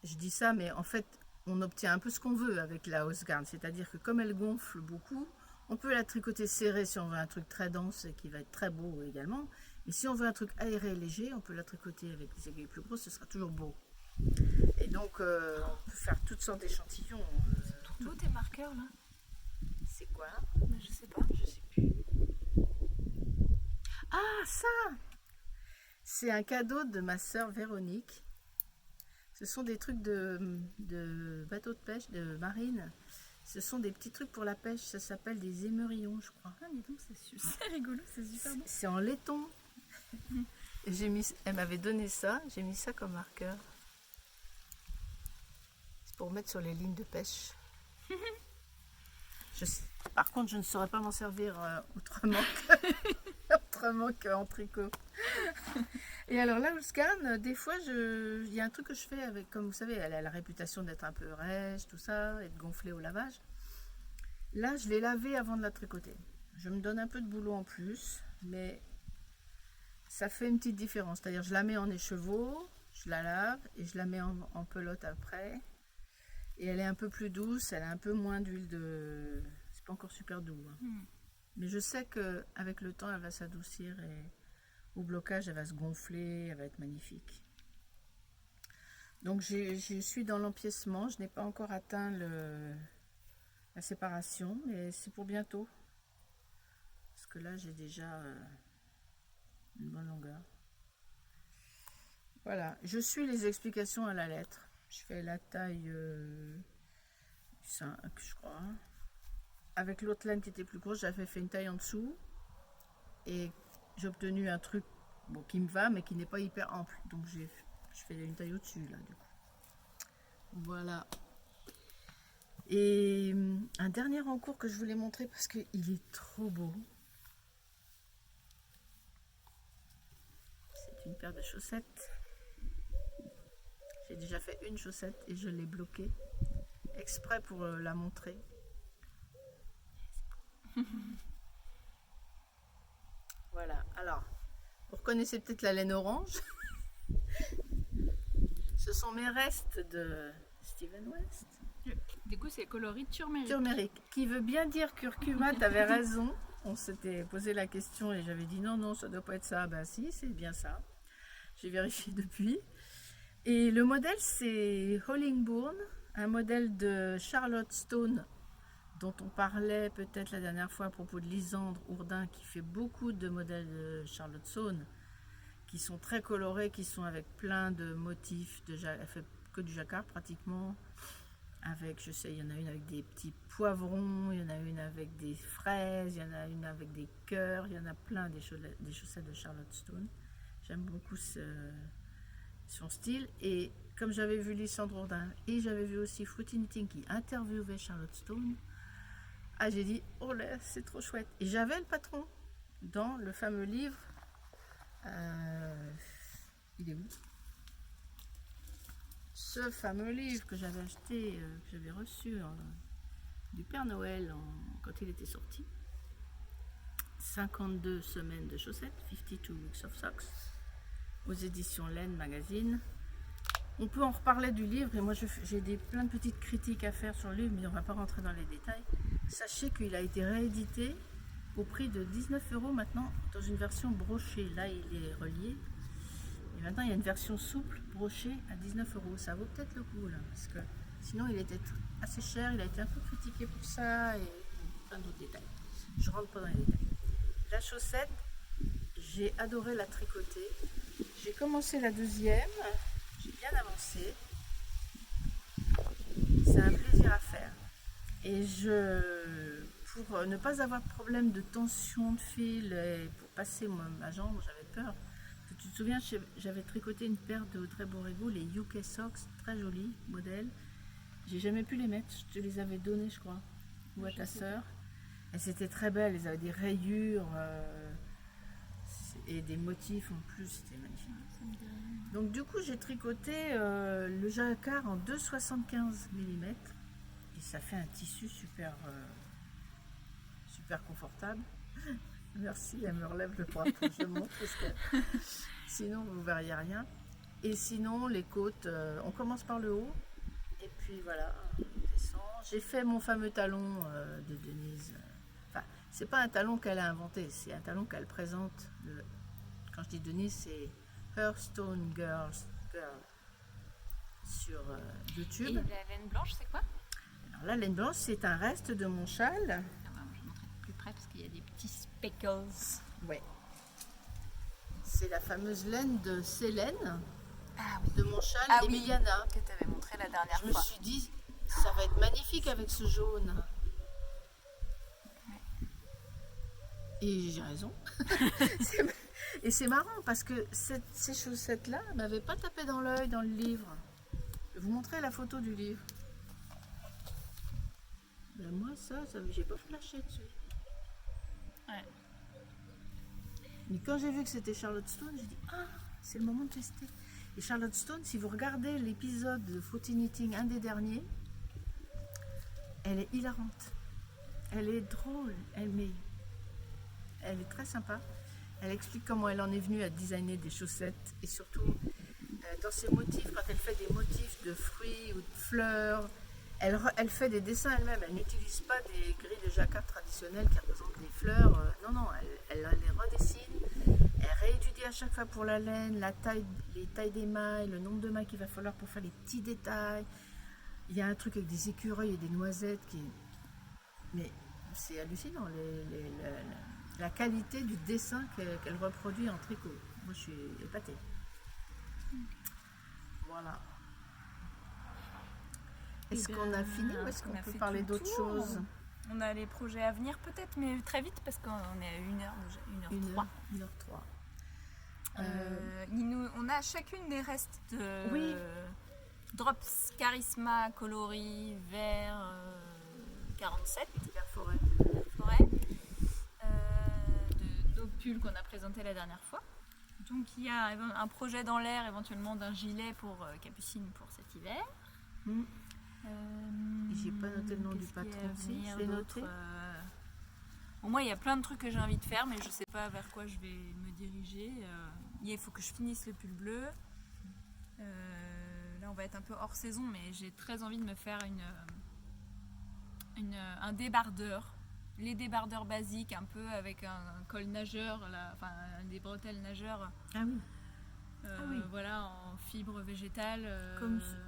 je dis ça, mais en fait, on obtient un peu ce qu'on veut avec la Holzgarn. C'est-à-dire que comme elle gonfle beaucoup, on peut la tricoter serrée si on veut un truc très dense et qui va être très beau également. Et si on veut un truc aéré et léger, on peut la tricoter avec des aiguilles plus grosses, ce sera toujours beau. Et donc, on peut faire toutes sortes d'échantillons. C'est tout beau tes marqueurs là. C'est quoi? Je sais pas. Je sais plus. Ah, ça! C'est un cadeau de ma sœur Véronique. Ce sont des trucs de bateau de pêche, de marine. Ce sont des petits trucs pour la pêche. Ça s'appelle des émerillons, je crois. Ah, dis donc, c'est rigolo, c'est super beau. C'est en laiton. Elle m'avait donné ça. J'ai mis ça comme marqueur. C'est pour mettre sur les lignes de pêche. Par contre, je ne saurais pas m'en servir autrement qu'en tricot. Et alors là, Holzgarn, des fois, il y a un truc que je fais avec, comme vous savez, elle a la réputation d'être un peu rêche, tout ça, et de gonfler au lavage. Là, je l'ai lavée avant de la tricoter. Je me donne un peu de boulot en plus, mais ça fait une petite différence. C'est-à-dire, je la mets en écheveau, je la lave et je la mets en pelote après. Et elle est un peu plus douce, elle a un peu moins d'huile de... C'est pas encore super doux. Hein. Mais je sais qu'avec le temps, elle va s'adoucir et au blocage, elle va se gonfler, elle va être magnifique. Donc, je suis dans l'empiècement. Je n'ai pas encore atteint la séparation, mais c'est pour bientôt. Parce que là, j'ai déjà une bonne longueur. Voilà, je suis les explications à la lettre. Je fais la taille 5, je crois. Avec l'autre laine qui était plus grosse, j'avais fait une taille en dessous. Et j'ai obtenu un truc qui me va, mais qui n'est pas hyper ample. Donc je fais une taille au-dessus, là, du coup. Voilà. Et un dernier encours que je voulais montrer parce qu'il est trop beau. C'est une paire de chaussettes. J'ai déjà fait une chaussette et je l'ai bloquée exprès pour la montrer. Voilà, alors, vous reconnaissez peut-être la laine orange. Ce sont mes restes de Steven West. Du coup, c'est coloris turmérique. Turmérique, qui veut bien dire curcuma, t'avais raison. On s'était posé la question et j'avais dit non, ça doit pas être ça. Ben si, c'est bien ça. J'ai vérifié depuis. Et le modèle, c'est Hollingbourne, un modèle de Charlotte Stone, dont on parlait peut-être la dernière fois à propos de Lisandre Ourdin, qui fait beaucoup de modèles de Charlotte Stone, qui sont très colorés, qui sont avec plein de motifs. Elle fait que du jacquard pratiquement. Avec, je sais, il y en a une avec des petits poivrons, il y en a une avec des fraises, il y en a une avec des cœurs, il y en a plein des chaussettes de Charlotte Stone. J'aime beaucoup son style. Et comme j'avais vu Lysandre Jourdain et j'avais vu aussi Fruity Knitting qui interviewait Charlotte Stone, j'ai dit oh là c'est trop chouette. Et j'avais le patron dans le fameux livre. Il est où? Ce fameux livre que j'avais acheté, que j'avais reçu du Père Noël quand il était sorti. 52 semaines de chaussettes, 52 Weeks of Socks, aux éditions Laine Magazine. On peut en reparler du livre, et moi j'ai plein de petites critiques à faire sur le livre, mais on ne va pas rentrer dans les détails. Sachez qu'il a été réédité au prix de 19 € maintenant, dans une version brochée. Là, il est relié. Et maintenant, il y a une version souple, brochée, à 19 €. Ça vaut peut-être le coup, là, parce que sinon, il était assez cher. Il a été un peu critiqué pour ça, et plein d'autres détails. Je rentre pas dans les détails. La chaussette, j'ai adoré la tricoter. J'ai commencé la deuxième. J'ai bien avancé. C'est un plaisir à faire. Et pour ne pas avoir de problème de tension de fil et pour passer ma jambe, j'avais peur. Tu te souviens, j'avais tricoté une paire de Audrey Borrego, les UK Socks, très jolis modèles. J'ai jamais pu les mettre, je te les avais donnés, je crois, ou à ta sœur. Et c'était très belle, elles avaient des rayures et des motifs en plus, c'était magnifique. Donc du coup, j'ai tricoté le jacquard en 2,75 mm et ça fait un tissu super confortable. Merci, elle me relève le bras pour que je montre parce que sinon vous ne verriez rien. Et sinon, les côtes, on commence par le haut et puis voilà, on descend. J'ai fait mon fameux talon de Denise. Enfin, c'est pas un talon qu'elle a inventé, c'est un talon qu'elle présente. Quand je dis Denise, c'est Hearthstone Girl sur YouTube. Et la laine blanche, c'est quoi? Alors la laine blanche, c'est un reste de mon châle. Je vais montrer de plus près parce qu'il y a des petits speckles. Ouais. C'est la fameuse laine de Célène, Oui. de mon châle Ah oui, Emiliana. que tu avais montré la dernière Je me fois. suis dit, ça va être magnifique avec ce jaune. Et j'ai raison. Et c'est marrant parce que ces chaussettes-là ne m'avaient pas tapé dans l'œil dans le livre. Je vais vous montrer la photo du livre. Ben moi, ça j'ai pas flashé dessus. Ouais. Mais quand j'ai vu que c'était Charlotte Stone, j'ai dit c'est le moment de tester. Et Charlotte Stone, si vous regardez l'épisode de Fruity Knitting, un des derniers, elle est hilarante. Elle est drôle. Elle est très sympa. Elle explique comment elle en est venue à designer des chaussettes et surtout dans ses motifs, quand elle fait des motifs de fruits ou de fleurs, elle fait des dessins elle-même. Elle n'utilise pas des grilles de jacquard traditionnelles qui représentent des fleurs. Non, elle les redessine. Elle réétudie à chaque fois pour la laine, les tailles des mailles, le nombre de mailles qu'il va falloir pour faire les petits détails. Il y a un truc avec des écureuils et des noisettes mais c'est hallucinant. La qualité du dessin qu'elle reproduit en tricot. Moi, je suis épatée. Voilà. Est-ce qu'on a fini ou est-ce qu'on peut parler d'autres choses? On a les projets à venir peut-être, mais très vite parce qu'on est à 1h déjà, 1h03. 1h03. On a chacune des restes de Drops Charisma coloris vert 47. Vert forêt. De nos pulls qu'on a présentés la dernière fois. Donc il y a un projet dans l'air éventuellement d'un gilet pour Capucine pour cet hiver. J'ai pas noté le nom du patron aussi, je l'ai noté. Bon, moi il y a plein de trucs que j'ai envie de faire mais je sais pas vers quoi je vais me diriger. Il faut que je finisse le pull bleu. Là on va être un peu hors saison mais j'ai très envie de me faire un débardeur. Les débardeurs basiques un peu avec un col nageur, enfin des bretelles nageurs. Voilà, en fibre végétale.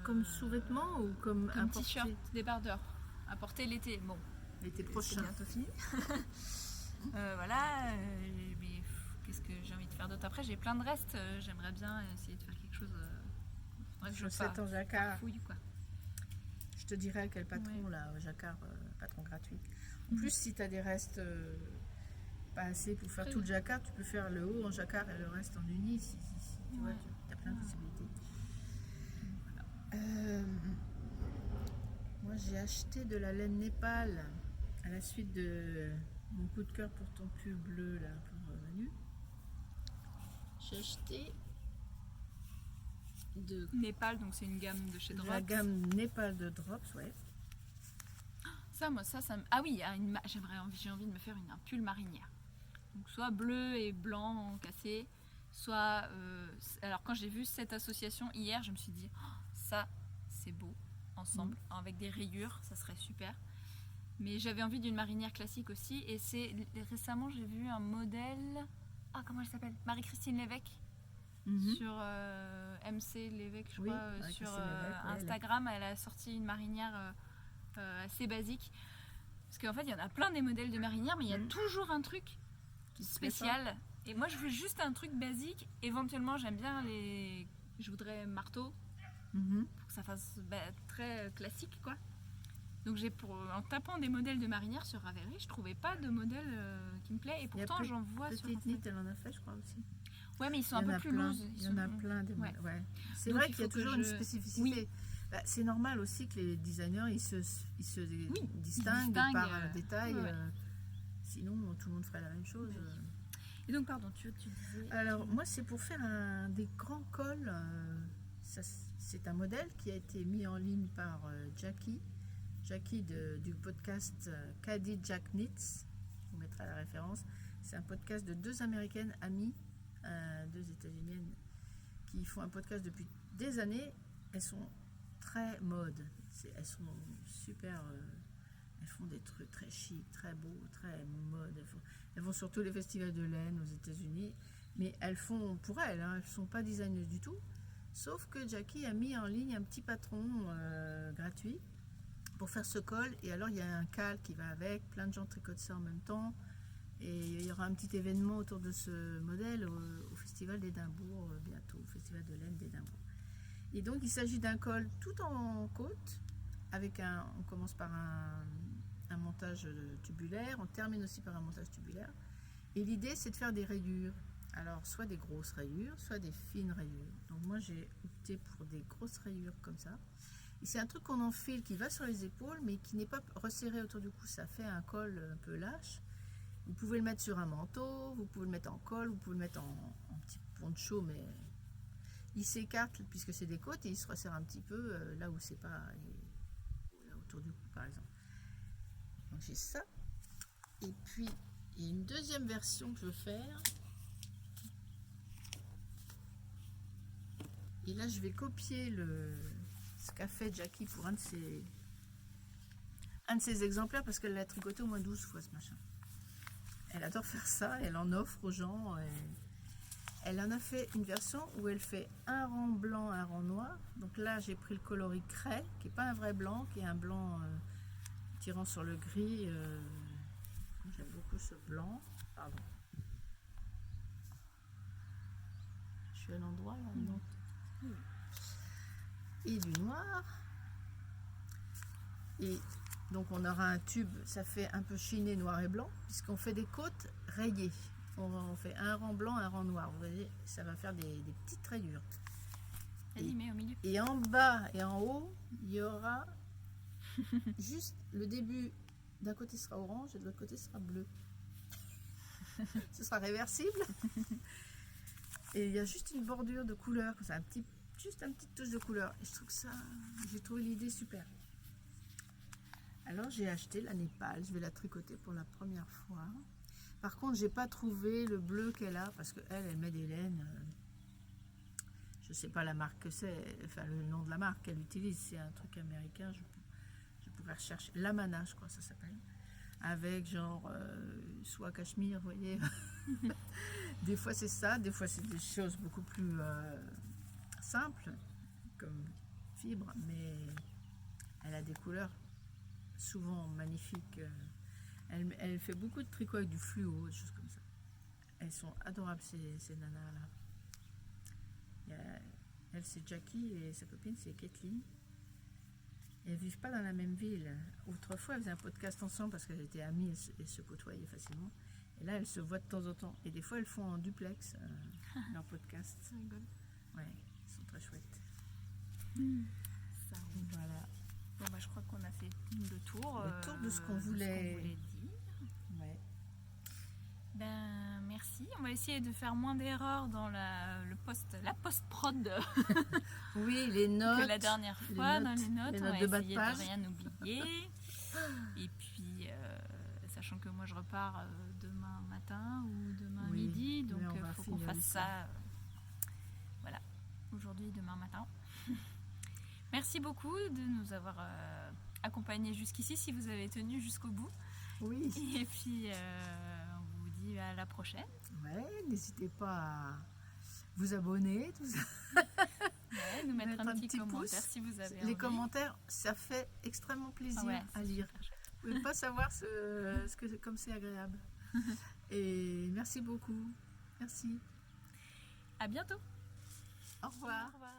Comme sous-vêtement ou comme un t-shirt débardeur à porter l'été. Bon, l'été prochain. C'est bientôt fini. Voilà. Mais qu'est-ce que j'ai envie de faire d'autre? Après, j'ai plein de restes. J'aimerais bien essayer de faire quelque chose. Chaussette en jacquard. Fouille, quoi. Je te dirai quel patron là, jacquard, patron gratuit. En plus, si tu as des restes pas assez pour faire tout le jacquard, tu peux faire le haut en jacquard et le reste en uni. Tu vois, tu as plein de possibilités. Moi, j'ai acheté de la laine Népal à la suite de mon coup de cœur pour ton pull bleu là pour Manu. J'ai acheté de Népal, donc c'est une gamme de chez Drops. la gamme Népal de Drops, ouais. Ça, moi, ah oui, j'ai envie de me faire un pull marinière. Donc soit bleu et blanc cassé, soit... alors quand j'ai vu cette association hier, je me suis dit, oh, ça, c'est beau, ensemble, avec des rayures, ça serait super. Mais j'avais envie d'une marinière classique aussi, et récemment, j'ai vu un modèle... Ah, comment elle s'appelle? Marie-Christine Lévesque. Sur MC Lévesque, je crois, sur Instagram, elle a sorti une marinière assez basique. Parce qu'en fait, il y en a plein des modèles de marinière, mais il y a toujours un truc spécial. Et moi, je veux juste un truc basique. Éventuellement, j'aime bien je voudrais marteau, pour que ça fasse très classique, quoi. Donc, en tapant des modèles de marinière sur Ravelry, je trouvais pas de modèle qui me plaît. Et pourtant, j'en vois sur Petite Knit, elle en a fait, je crois aussi. Ouais, mais ils sont un peu plus loose. Il y en a plein des modèles. Ouais. C'est vrai qu'il y a toujours une spécificité. Oui. C'est normal aussi que les designers ils se distinguent par détail. Sinon, tout le monde ferait la même chose. Et donc, pardon, tu disais... Alors, moi, c'est pour faire des grands cols. C'est un modèle qui a été mis en ligne par Jackie du podcast Caddy Jack Knits. Je vous mettrai la référence. C'est un podcast de deux Américaines amies, deux États-Uniennes, qui font un podcast depuis des années. Elles sont très mode. Elles sont super... elles font des trucs très chic, très beaux, très mode. Elles vont sur tous les festivals de laine aux États-Unis. Mais elles font pour elles. Elles ne sont pas designeuses du tout. Sauf que Jackie a mis en ligne un petit patron gratuit pour faire ce col. Et alors, il y a un cal qui va avec. Plein de gens tricotent ça en même temps. Et il y aura un petit événement autour de ce modèle au Festival d'Édimbourg bientôt, au Festival de laine d'Édimbourg. Et donc, il s'agit d'un col tout en côte. On commence par un montage tubulaire. On termine aussi par un montage tubulaire. Et l'idée, c'est de faire des rayures. Alors, soit des grosses rayures, soit des fines rayures. Donc, moi, j'ai opté pour des grosses rayures comme ça. Et c'est un truc qu'on enfile qui va sur les épaules, mais qui n'est pas resserré autour du cou. Ça fait un col un peu lâche. Vous pouvez le mettre sur un manteau, vous pouvez le mettre en col, vous pouvez le mettre en petit poncho, mais il s'écarte puisque c'est des côtes et il se resserre un petit peu là où c'est pas, là autour du cou, par exemple. Donc, j'ai ça. Et puis, il y a une deuxième version que je veux faire. Et là, je vais copier ce qu'a fait Jackie pour un de ses exemplaires parce qu'elle l'a tricoté au moins 12 fois, ce machin. Elle adore faire ça, elle en offre aux gens. Elle en a fait une version où elle fait un rang blanc, un rang noir. Donc là, j'ai pris le coloris craie, qui n'est pas un vrai blanc, qui est un blanc tirant sur le gris. J'aime beaucoup ce blanc. Pardon. Je suis à l'endroit là, non. Et du noir. Et donc on aura un tube, ça fait un peu chiné noir et blanc, puisqu'on fait des côtes rayées. On fait un rang blanc, un rang noir. Vous voyez, ça va faire des petites rayures. Animé au milieu. Et en bas et en haut, il y aura juste le début. D'un côté sera orange et de l'autre côté sera bleu. Ce sera réversible. Et il y a juste une bordure de couleur, juste un petit touche de couleur. Et je trouve que j'ai trouvé l'idée super. Alors j'ai acheté la Népal, je vais la tricoter pour la première fois. Par contre, j'ai pas trouvé le bleu qu'elle a parce qu'elle met des laines. Je sais pas la marque que c'est, enfin le nom de la marque qu'elle utilise, c'est un truc américain. Je pourrais rechercher. Lamana, je crois que ça s'appelle. Avec genre soit cachemire, vous voyez. Des fois c'est ça, des fois c'est des choses beaucoup plus simples comme fibre, mais elle a des couleurs souvent magnifiques. Elle fait beaucoup de tricot avec du fluo, des choses comme ça. Elles sont adorables ces nanas là. Elle c'est Jackie et sa copine c'est Kathleen. Et elles vivent pas dans la même ville. Autrefois elles faisaient un podcast ensemble parce qu'elles étaient amies et se côtoyaient facilement. Et là elles se voient de temps en temps. Et des fois elles font en duplex leur podcast. C'est rigolo. Ouais, ils sont très chouettes. ça roule. Voilà. Bon, bah, je crois qu'on a fait le tour. Le tour de ce qu'on voulait dire. Ouais. Ben, merci. On va essayer de faire moins d'erreurs dans la post-prod Oui, les notes. que la dernière fois. Dans les notes, on va de bas de essayer page. de rien oublier. Et puis, sachant que moi je repars demain matin ou demain midi, donc il faut qu'on fasse ça. Voilà, aujourd'hui, demain matin. Merci beaucoup de nous avoir accompagnés jusqu'ici, si vous avez tenu jusqu'au bout. Oui. Et puis, on vous dit à la prochaine. Ouais, n'hésitez pas à vous abonner, tout ça. Ouais, nous mettre un petit commentaire si vous avez envie. Les commentaires, ça fait extrêmement plaisir à lire. Vous ne pouvez pas savoir comme c'est agréable. Et merci beaucoup. Merci. À bientôt. Au revoir. Au revoir.